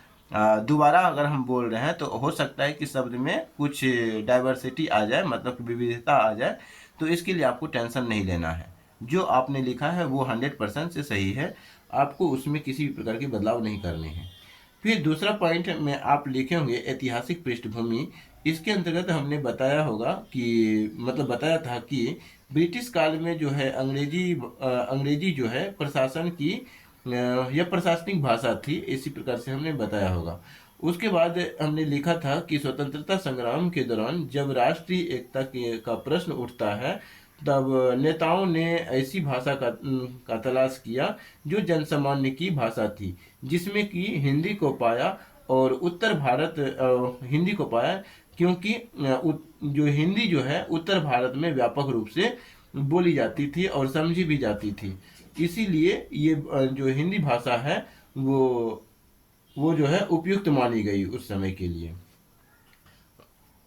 दोबारा अगर हम बोल रहे हैं तो हो सकता है कि शब्द में कुछ डाइवर्सिटी आ जाए, मतलब विविधता आ जाए, तो इसके लिए आपको टेंशन नहीं लेना है। जो आपने लिखा है वो 100% से सही है, आपको उसमें किसी भी प्रकार के बदलाव नहीं करने हैं। फिर दूसरा पॉइंट में आप लिखे होंगे ऐतिहासिक पृष्ठभूमि। इसके अंतर्गत हमने बताया होगा कि मतलब बताया था कि ब्रिटिश काल में जो है अंग्रेजी जो है प्रशासन की यह प्रशासनिक भाषा थी, इसी प्रकार से हमने बताया होगा। उसके बाद हमने लिखा था कि स्वतंत्रता संग्राम के दौरान जब राष्ट्रीय एकता का प्रश्न उठता है, तब नेताओं ने ऐसी भाषा का तलाश किया जो जनसामान्य की भाषा थी, जिसमें कि हिंदी को पाया। और उत्तर भारत हिंदी को पाया क्योंकि जो हिंदी जो है उत्तर भारत में व्यापक रूप से बोली जाती थी और समझी भी जाती थी। इसीलिए ये जो हिंदी भाषा है वो जो है उपयुक्त मानी गई उस समय के लिए।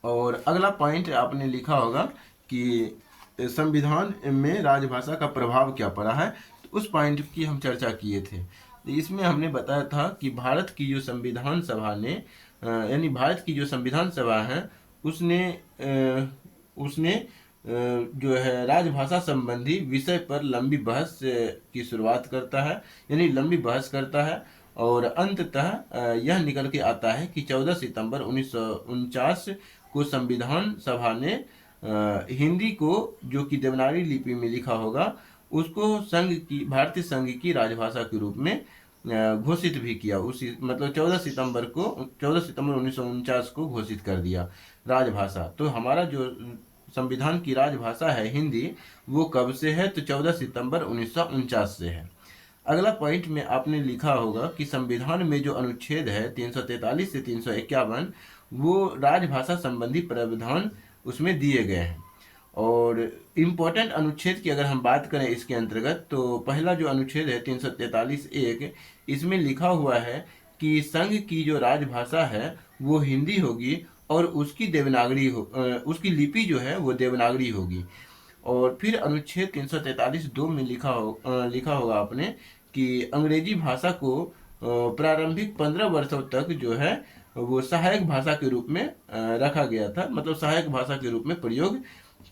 और अगला पॉइंट आपने लिखा होगा कि संविधान में राजभाषा का प्रभाव क्या पड़ा है, तो उस पॉइंट की हम चर्चा किए थे। तो इसमें हमने बताया था कि भारत की जो संविधान सभा ने यानी भारत की जो संविधान सभा है उसने जो है राजभाषा संबंधी विषय पर लंबी बहस की शुरुआत करता है, यानी लंबी बहस करता है। और अंततः यह निकल के आता है कि 14 सितंबर 1949 को संविधान सभा ने हिंदी को, जो कि देवनागरी लिपि में लिखा होगा, उसको भारतीय संघ की राजभाषा के रूप में घोषित भी किया। उसी मतलब 14 सितंबर 1949 को घोषित कर दिया राजभाषा। तो हमारा जो संविधान की राजभाषा है हिंदी, वो कब से है, तो 14 सितंबर 1949 से है। अगला पॉइंट में आपने लिखा होगा कि संविधान में जो अनुच्छेद है 343 से 351, वो राजभाषा संबंधी प्रावधान उसमें दिए गए हैं। और इम्पोर्टेंट अनुच्छेद की अगर हम बात करें इसके अंतर्गत, तो पहला जो अनुच्छेद है 343(1), इसमें लिखा हुआ है कि संघ की जो राजभाषा है वो हिंदी होगी और उसकी लिपि जो है वो देवनागरी होगी। और फिर अनुच्छेद 343(2) में लिखा होगा आपने कि अंग्रेजी भाषा को प्रारंभिक 15 वर्षों तक जो है वो सहायक भाषा के रूप में रखा गया था, मतलब सहायक भाषा के रूप में प्रयोग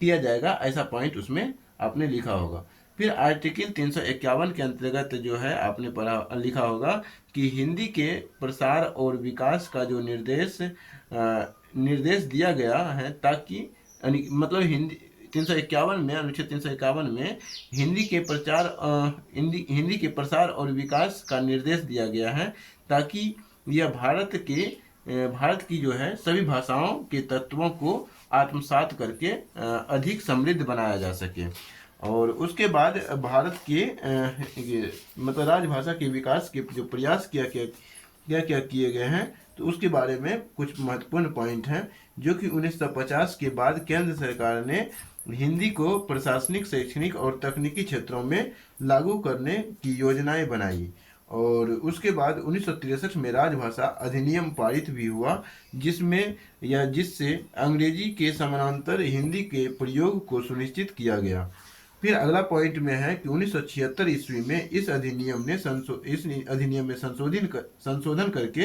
किया जाएगा, ऐसा पॉइंट उसमें आपने लिखा होगा। फिर आर्टिकल 351 के अंतर्गत जो है आपने लिखा होगा कि हिंदी के प्रसार और विकास का जो निर्देश दिया गया है, ताकि मतलब हिंदी 351 में, अनुच्छेद 351 में हिंदी के प्रसार और विकास का निर्देश दिया गया है, ताकि यह भारत की जो है सभी भाषाओं के तत्वों को आत्मसात करके अधिक समृद्ध बनाया जा सके। और उसके बाद भारत के मतलब राजभाषा के विकास के जो प्रयास क्या किए गए हैं, तो उसके बारे में कुछ महत्वपूर्ण पॉइंट हैं, जो कि 1950 के बाद केंद्र सरकार ने हिंदी को प्रशासनिक, शैक्षणिक और तकनीकी क्षेत्रों में लागू करने की योजनाएं बनाई। और उसके बाद 1963 में राजभाषा अधिनियम पारित भी हुआ, जिससे अंग्रेजी के समानांतर हिंदी के प्रयोग को सुनिश्चित किया गया। फिर अगला पॉइंट में है कि 1976 ईस्वी में इस अधिनियम में संशोधन करके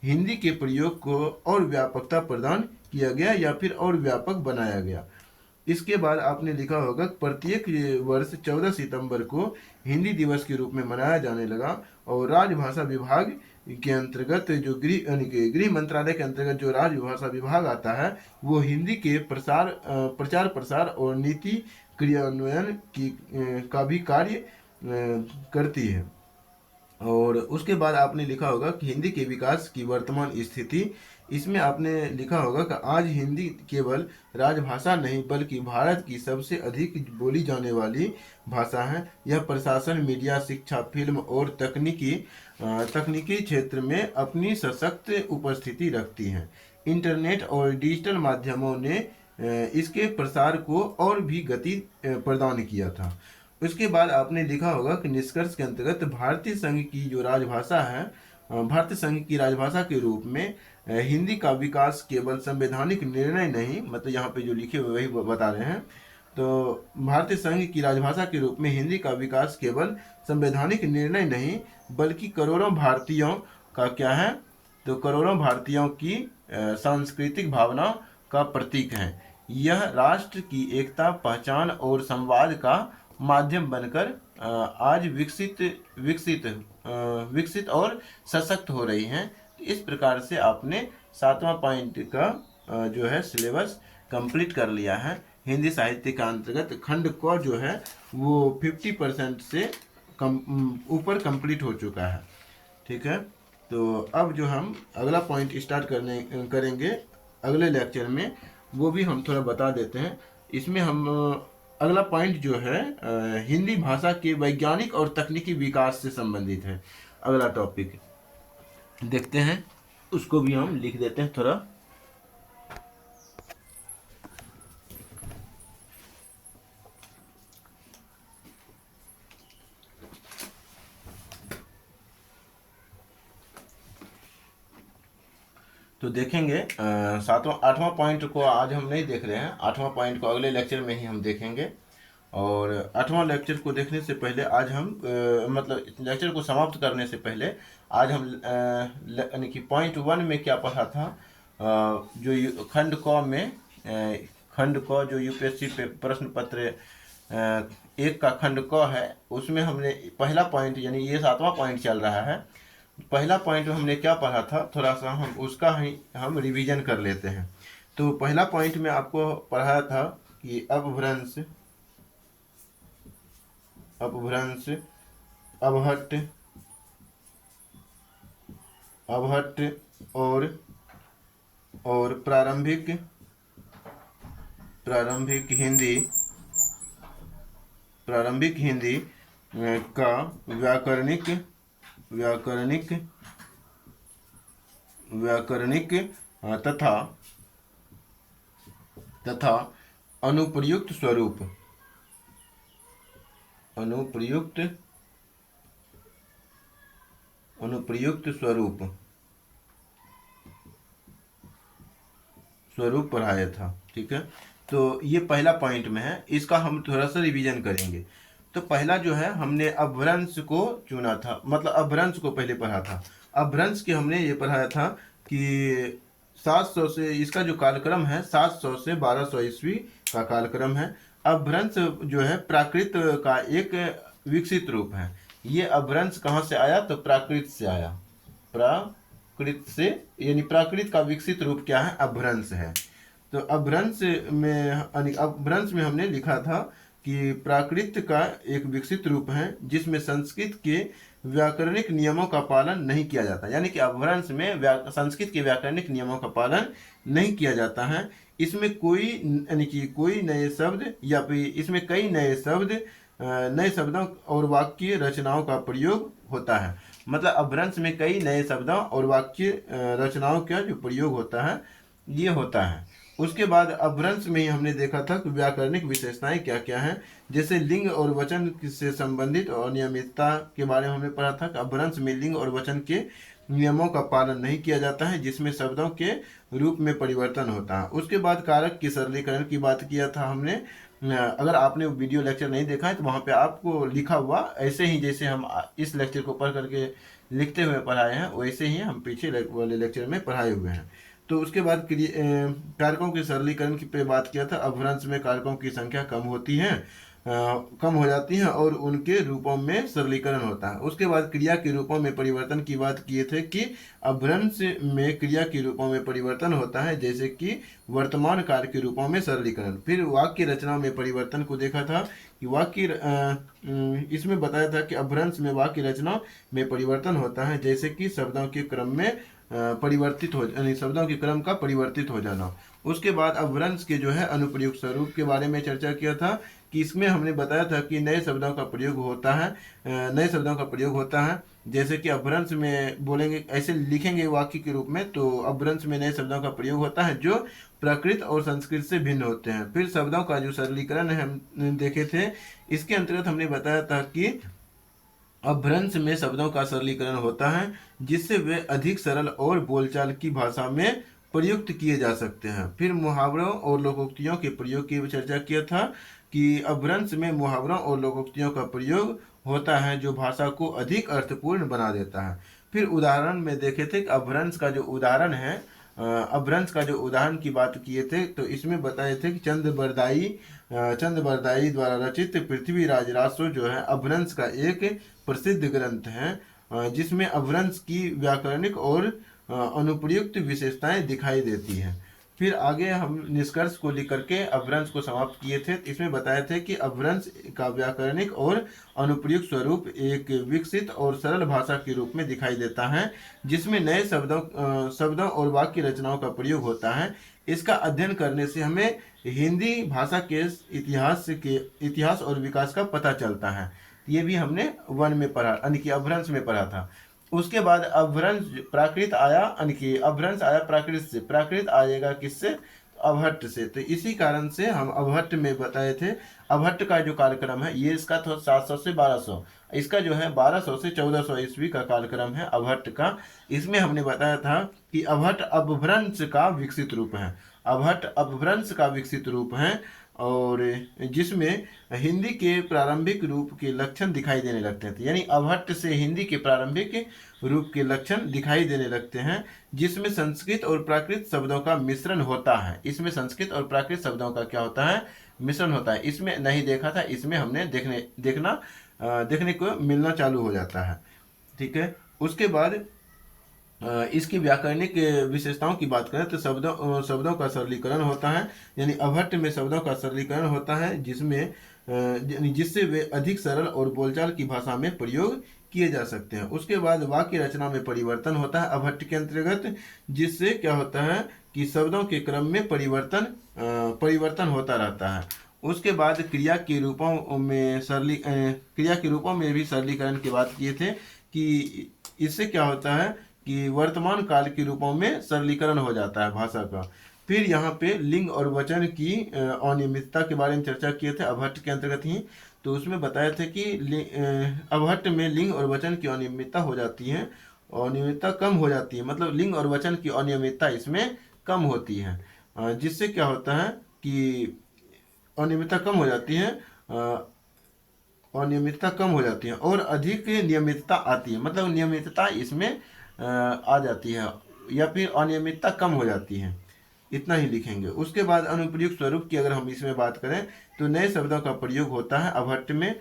हिंदी के प्रयोग को और व्यापकता प्रदान किया गया या फिर और व्यापक बनाया गया। इसके बाद आपने लिखा होगा कि प्रत्येक वर्ष 14 सितंबर को हिंदी दिवस के रूप में मनाया जाने लगा। और राजभाषा विभाग के अंतर्गत जो गृह मंत्रालय के अंतर्गत जो राजभाषा विभाग आता है, वो हिंदी के प्रचार प्रसार और नीति क्रियान्वयन का भी कार्य करती है। और उसके बाद आपने लिखा होगा कि हिंदी के विकास की वर्तमान स्थिति, इसमें आपने लिखा होगा कि आज हिंदी केवल राजभाषा नहीं बल्कि भारत की सबसे अधिक बोली जाने वाली भाषा है। यह प्रशासन, मीडिया, शिक्षा, फिल्म और तकनीकी क्षेत्र में अपनी सशक्त उपस्थिति रखती है। इंटरनेट और डिजिटल माध्यमों ने इसके प्रसार को और भी गति प्रदान किया था। उसके बाद आपने लिखा होगा कि निष्कर्ष के अंतर्गत भारतीय संघ की जो राजभाषा है, भारतीय संघ की राजभाषा के रूप में हिंदी का विकास केवल संवैधानिक निर्णय नहीं, मतलब यहाँ पे जो लिखे हुए वही बता रहे हैं, तो भारतीय संघ की राजभाषा के रूप में हिंदी का विकास केवल संवैधानिक निर्णय नहीं बल्कि करोड़ों भारतीयों का क्या है, तो करोड़ों भारतीयों की सांस्कृतिक भावना का प्रतीक है। यह राष्ट्र की एकता, पहचान और संवाद का माध्यम बनकर आज विकसित और सशक्त हो रही हैं। इस प्रकार से आपने 7वां पॉइंट का जो है सिलेबस कंप्लीट कर लिया है। हिंदी साहित्य का अंतर्गत खंड क जो है वो 50% से ऊपर कंप्लीट हो चुका है। ठीक है, तो अब जो हम अगला पॉइंट स्टार्ट करेंगे अगले लेक्चर में, वो भी हम थोड़ा बता देते हैं। इसमें हम अगला पॉइंट जो है हिंदी भाषा के वैज्ञानिक और तकनीकी विकास से संबंधित है। अगला टॉपिक देखते हैं, उसको भी हम लिख देते हैं थोड़ा। तो देखेंगे 8वां पॉइंट को आज हम नहीं देख रहे हैं। 8वां पॉइंट को अगले लेक्चर में ही हम देखेंगे। और 8वां लेक्चर को देखने से पहले आज हम मतलब लेक्चर को समाप्त करने से पहले आज हम यानी कि पॉइंट 1 में क्या पढ़ा था, जो खंड क में खंड क जो यूपीएससी प्रश्न पत्र 1 का खंड क है, उसमें हमने पहला पॉइंट, यानी ये 7वां पॉइंट चल रहा है, पहला पॉइंट हमने क्या पढ़ा था, थोड़ा सा हम उसका ही हम रिवीजन कर लेते हैं। तो पहला पॉइंट में आपको पढ़ाया था कि अपभ्रंश, अवहट्ट और प्रारंभिक हिंदी का व्याकरणिक तथा अनुप्रयुक्त स्वरूप पढ़ाया था। ठीक है, तो ये पहला पॉइंट में है, इसका हम थोड़ा सा रिवीजन करेंगे। तो पहला जो है हमने अपभ्रंश को चुना था, मतलब अपभ्रंश को पहले पढ़ा था। अपभ्रंश के हमने ये पढ़ाया था कि 700 से, इसका जो कालक्रम है 700 से 1200 ईस्वी का कालक्रम है। अपभ्रंश जो है प्राकृत का एक विकसित रूप है। ये अपभ्रंश कहाँ से आया, तो प्राकृत से आया, प्राकृत से, यानी प्राकृत का विकसित रूप क्या है, अपभ्रंश है। तो अपभ्रंश में हमने लिखा था कि प्राकृत का एक विकसित रूप है जिसमें संस्कृत के व्याकरणिक नियमों का पालन नहीं किया जाता, यानी कि अपभ्रंश में संस्कृत के व्याकरणिक नियमों का पालन नहीं किया जाता है। इसमें कोई नए शब्द या फिर इसमें कई नए शब्दों और वाक्य रचनाओं का प्रयोग होता है। मतलब अपभ्रंश में कई नए शब्दों और वाक्य रचनाओं का जो प्रयोग होता है ये होता है। उसके बाद अपभ्रंश में ही हमने देखा था कि व्याकरणिक विशेषताएं क्या क्या हैं, जैसे लिंग और वचन से संबंधित और नियमितता के बारे में हमने पढ़ा था कि अपभ्रंश में लिंग और वचन के नियमों का पालन नहीं किया जाता है, जिसमें शब्दों के रूप में परिवर्तन होता है। उसके बाद कारक के सरलीकरण की बात किया था हमने। अगर आपने वीडियो लेक्चर नहीं देखा है तो वहाँ पे आपको लिखा हुआ ऐसे ही, जैसे हम इस लेक्चर को पढ़ करके लिखते हुए पढ़ाए हैं, वैसे ही हम पीछे वाले लेक्चर में पढ़ाए हुए हैं। तो उसके बाद कारकों के सरलीकरण की पे बात किया था। अपभ्रंश में कारकों की संख्या कम हो जाती है और उनके रूपों में सरलीकरण होता है। उसके बाद क्रिया के रूपों में परिवर्तन की बात किए थे कि अपभ्रंश में क्रिया के रूपों में परिवर्तन होता है, जैसे कि वर्तमान काल के रूपों में सरलीकरण। फिर वाक्य रचना में परिवर्तन को देखा था कि इसमें बताया था कि अपभ्रंश में वाक्य रचना में परिवर्तन होता है, जैसे कि शब्दों के क्रम में शब्दों के क्रम का परिवर्तित हो जाना। उसके बाद अपभ्रंश के जो है अनुप्रयुक्त स्वरूप के बारे में चर्चा किया था कि इसमें हमने बताया था कि नए शब्दों का प्रयोग होता है, जैसे कि अपभ्रंश में बोलेंगे, ऐसे लिखेंगे वाक्य के रूप में, तो अपभ्रंश में नए शब्दों का प्रयोग होता है जो प्राकृत और संस्कृत से भिन्न होते हैं। फिर शब्दों का जो सरलीकरण है हम देखे थे, इसके अंतर्गत हमने बताया था कि अपभ्रंश में शब्दों का सरलीकरण होता है जिससे वे अधिक सरल और बोलचाल की भाषा में प्रयुक्त किए जा सकते हैं। फिर मुहावरों और लोकोक्तियों के प्रयोग की चर्चा किया था कि अपभ्रंश में मुहावरों और लोकोक्तियों का प्रयोग होता है जो भाषा को अधिक अर्थपूर्ण बना देता है। फिर उदाहरण में देखे थे कि अपभ्रंश का जो उदाहरण है, अपभ्रंश का जो उदाहरण की बात किए थे, तो इसमें बताए थे कि चंद्रबरदाई द्वारा रचित पृथ्वीराज रासो जो है अपभ्रंश का एक प्रसिद्ध ग्रंथ है, जिसमें अपभ्रंश की व्याकरणिक और अनुप्रयुक्त विशेषताएं दिखाई देती हैं। फिर आगे हम निष्कर्ष को लिख करके अपभ्रंश को समाप्त किए थे। इसमें बताए थे कि अपभ्रंश का व्याकरणिक और अनुप्रयुक्त स्वरूप एक विकसित और सरल भाषा के रूप में दिखाई देता है, जिसमें नए शब्दों और वाक्य रचनाओं का प्रयोग होता है। इसका अध्ययन करने से हमें हिंदी भाषा के इतिहास और विकास का पता चलता है। ये भी हमने वन में पढ़ा, यानी कि अपभ्रंश में पढ़ा था। उसके बाद अपभ्रंश प्राकृत आया, यानी कि अपभ्रंश आया प्राकृत से। प्राकृत आएगा किससे? अवहट्ट से। तो इसी कारण से हम अवहट्ट में बताए थे, अवहट्ट का जो कालक्रम है ये इसका था 700 से 1200, इसका जो है 1200 से 1400 ईस्वी का कालक्रम है अवहट्ट का। इसमें हमने बताया था कि अवहट्ट अपभ्रंश का विकसित रूप है, अवहट्ट अपभ्रंश का विकसित रूप है, और जिसमें हिंदी के प्रारंभिक रूप के लक्षण दिखाई देने लगते हैं। यानी अवहट्ट से हिंदी के प्रारंभिक रूप के लक्षण दिखाई देने लगते हैं, जिसमें संस्कृत और प्राकृत शब्दों का मिश्रण होता है। इसमें संस्कृत और प्राकृत शब्दों का क्या होता है? मिश्रण होता है। इसमें नहीं देखा था, इसमें हमने देखने को मिलना चालू हो जाता है। ठीक है। उसके बाद इसकी व्याकरणिक विशेषताओं की बात करें तो शब्दों का सरलीकरण होता है, यानी अवहट्ट में शब्दों का सरलीकरण होता है, जिससे वे अधिक सरल और बोलचाल की भाषा में प्रयोग किए जा सकते हैं। उसके बाद वाक्य रचना में परिवर्तन होता है अवहट्ट के अंतर्गत, जिससे क्या होता है कि शब्दों के क्रम में परिवर्तन होता रहता है। उसके बाद क्रिया के रूपों में भी सरलीकरण की बात किए थे कि इससे क्या होता है कि वर्तमान काल के रूपों में सरलीकरण हो जाता है भाषा का। फिर यहाँ पे लिंग और वचन की अनियमितता के बारे में चर्चा किए थे अवहट्ट के अंतर्गत ही। तो उसमें बताया था कि अवहट्ट में लिंग और वचन की अनियमितता हो जाती है, अनियमितता कम हो जाती है, मतलब लिंग और वचन की अनियमितता इसमें कम होती है, जिससे क्या होता है कि अनियमितता कम हो जाती है, और अधिक नियमितता आती है, मतलब नियमितता इसमें आ जाती है, या फिर अनियमितता कम हो जाती है। इतना ही लिखेंगे। उसके बाद अनुप्रयुक्त स्वरूप की अगर हम इसमें बात करें तो नए शब्दों का प्रयोग होता है अवहट्ट में।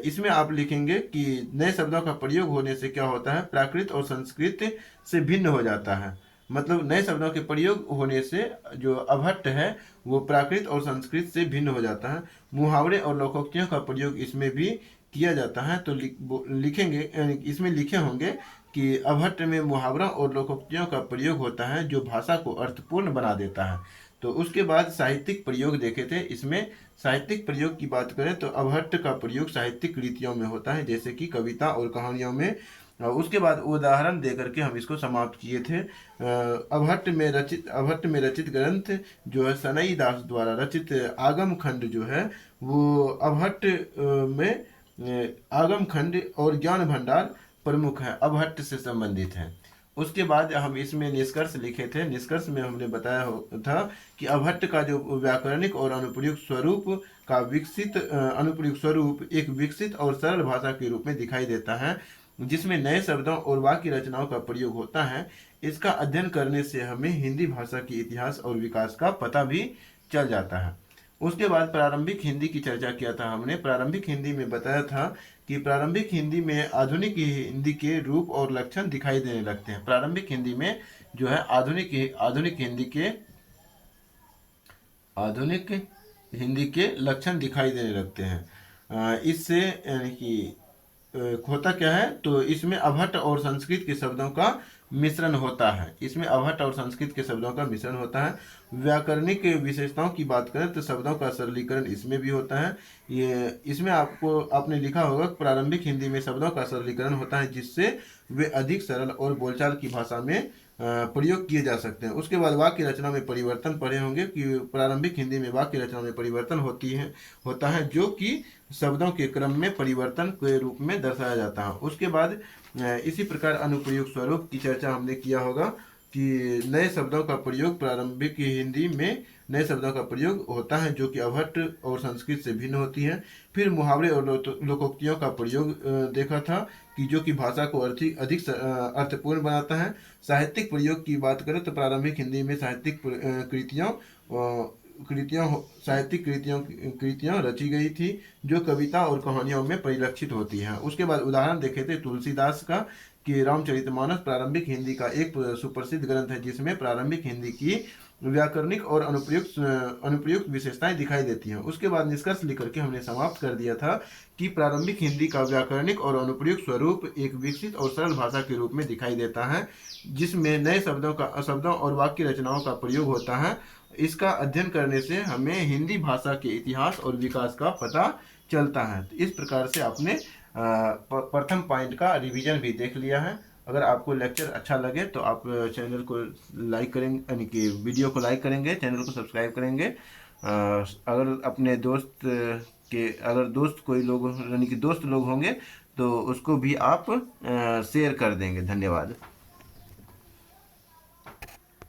इसमें आप लिखेंगे कि नए शब्दों का प्रयोग होने से क्या होता है, प्राकृत और संस्कृत से भिन्न हो जाता है। मतलब नए शब्दों के प्रयोग होने से जो अवहट्ट है वो प्राकृत और संस्कृत से भिन्न हो जाता है। मुहावरे और लोकोक्तियों का प्रयोग इसमें भी किया जाता है। तो लिखेंगे, इसमें लिखे होंगे कि अवहट्ट में मुहावरों और लोकोक्तियों का प्रयोग होता है जो भाषा को अर्थपूर्ण बना देता है। तो उसके बाद साहित्यिक प्रयोग देखे थे। इसमें साहित्यिक प्रयोग की बात करें तो अवहट्ट का प्रयोग साहित्यिक कृतियों में होता है, जैसे कि कविता और कहानियों में। उसके बाद उदाहरण देकर के हम इसको समाप्त किए थे। अवहट्ट में रचित ग्रंथ जो है सनई दास द्वारा रचित आगम खंड जो है वो अवहट्ट में आगम खंड और ज्ञान भंडार प्रमुख है, अवहट्ट से संबंधित है। उसके बाद हम इसमें निष्कर्ष लिखे थे। निष्कर्ष में हमने बताया था कि अवहट्ट का जो व्याकरणिक और अनुप्रयुक्त स्वरूप एक विकसित और सरल भाषा के रूप में दिखाई देता है, जिसमें नए शब्दों और वाक्य रचनाओं का प्रयोग होता है। इसका अध्ययन करने से हमें हिंदी भाषा के इतिहास और विकास का पता भी चल जाता है। उसके बाद प्रारंभिक हिंदी की चर्चा किया था हमने। प्रारंभिक हिंदी में बताया था कि प्रारंभिक हिंदी में आधुनिक हिंदी के रूप और लक्षण दिखाई देने लगते हैं। प्रारंभिक हिंदी में जो है आधुनिक हिंदी के लक्षण दिखाई देने लगते हैं। इससे यानी कि होता क्या है, तो इसमें अवहट्ट और संस्कृत के शब्दों का मिश्रण होता है। इसमें अवहट्ट और संस्कृत के शब्दों का मिश्रण होता है। व्याकरणिक विशेषताओं की बात करें तो शब्दों का सरलीकरण इसमें भी होता है। इसमें आपने लिखा होगा प्रारंभिक हिंदी में शब्दों का सरलीकरण होता है, जिससे वे अधिक सरल और बोलचाल की भाषा में प्रयोग किए जा सकते हैं। उसके बाद वाक्य रचना में परिवर्तन पढ़े होंगे कि प्रारंभिक हिंदी में वाक्य रचना में परिवर्तन होता है जो कि शब्दों के क्रम में परिवर्तन के रूप में दर्शाया जाता है। उसके बाद इसी प्रकार अनुप्रयुक्त स्वरूप की चर्चा हमने किया होगा। कि नए शब्दों का प्रयोग प्रारंभिक हिंदी में नए शब्दों का प्रयोग होता है जो कि अवहट्ट और संस्कृत से भिन्न होती हैं। फिर मुहावरे और लोकोक्तियों का प्रयोग देखा था कि जो कि भाषा को अधिक अर्थपूर्ण बनाता है। साहित्यिक प्रयोग की बात करें तो प्रारंभिक हिंदी में साहित्यिक साहित्यिक कृतियां रची गई थी जो कविता और कहानियों में परिलक्षित होती हैं। उसके बाद उदाहरण देखे थे तुलसीदास का कि रामचरितमानस प्रारंभिक हिंदी का एक सुप्रसिद्ध ग्रंथ है जिसमें प्रारंभिक हिंदी की व्याकरणिक और अनुप्रयुक्त विशेषताएं दिखाई देती हैं। उसके बाद निष्कर्ष लिख करके हमने समाप्त कर दिया था कि प्रारंभिक हिंदी का व्याकरणिक और अनुप्रयुक्त स्वरूप एक विकसित और सरल भाषा के रूप में दिखाई देता है जिसमें नए शब्दों और वाक्य रचनाओं का प्रयोग होता है। इसका अध्ययन करने से हमें हिंदी भाषा के इतिहास और विकास का पता चलता है। तो इस प्रकार से आपने प्रथम पॉइंट का रिवीजन भी देख लिया है। अगर आपको लेक्चर अच्छा लगे तो आप चैनल को लाइक करेंगे, यानी कि वीडियो को लाइक करेंगे, चैनल को सब्सक्राइब करेंगे। अगर अपने दोस्त कोई लोग यानी कि दोस्त लोग होंगे तो उसको भी आप शेयर कर देंगे। धन्यवाद।